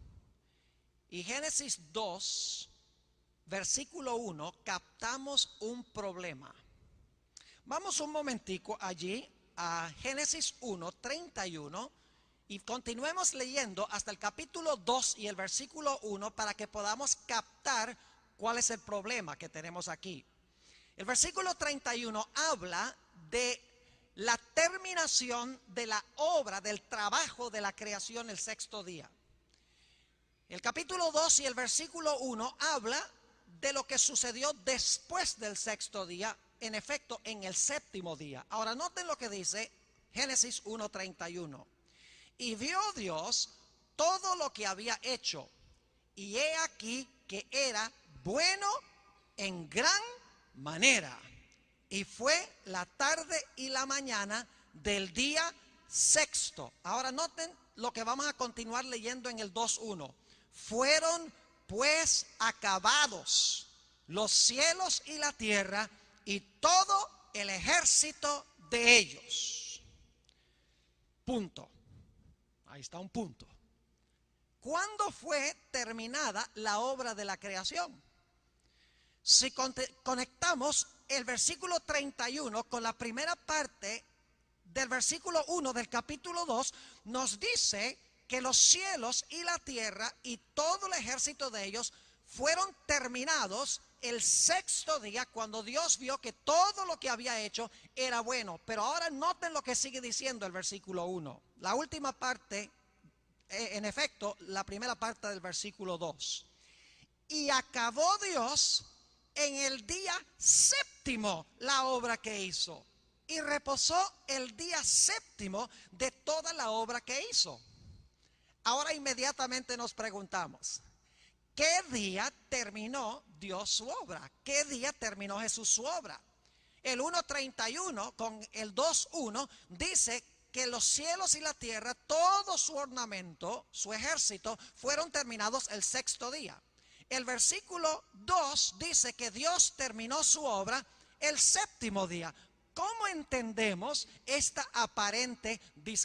S2: y Génesis 2, versículo 1, captamos un problema. Vamos un momentico allí a Génesis 1, 31 y continuemos leyendo hasta el capítulo 2 y el versículo 1 para que podamos captar cuál es el problema que tenemos aquí. El versículo 31 habla de la terminación de la obra, del trabajo de la creación el sexto día. El capítulo 2 y el versículo 1 habla de lo que sucedió después del sexto día, en efecto, en el séptimo día. Ahora noten lo que dice Génesis 1:31. Y vio Dios todo lo que había hecho, y he aquí que era bueno en gran manera. Y fue la tarde y la mañana del día sexto. Ahora noten lo que vamos a continuar leyendo en el 2:1. Fueron pues acabados los cielos y la tierra y todo el ejército de ellos. Punto. Ahí está un punto. ¿Cuándo fue terminada la obra de la creación? Si conectamos el versículo 31 con la primera parte del versículo 1 del capítulo 2, nos dice que los cielos y la tierra y todo el ejército de ellos fueron terminados el sexto día, cuando Dios vio que todo lo que había hecho era bueno. Pero ahora noten lo que sigue diciendo el versículo 1. La última parte, en efecto, la primera parte del versículo 2. Y acabó Dios en el día séptimo la obra que hizo, y reposó el día séptimo de toda la obra que hizo. Ahora inmediatamente nos preguntamos, ¿qué día terminó Dios su obra? ¿Qué día terminó Jesús su obra? El 1:31 con el 2:1 dice que los cielos y la tierra, todo su ornamento, su ejército, fueron terminados el sexto día. El versículo 2 dice que Dios terminó su obra el séptimo día. ¿Cómo entendemos esta aparente discrepancia?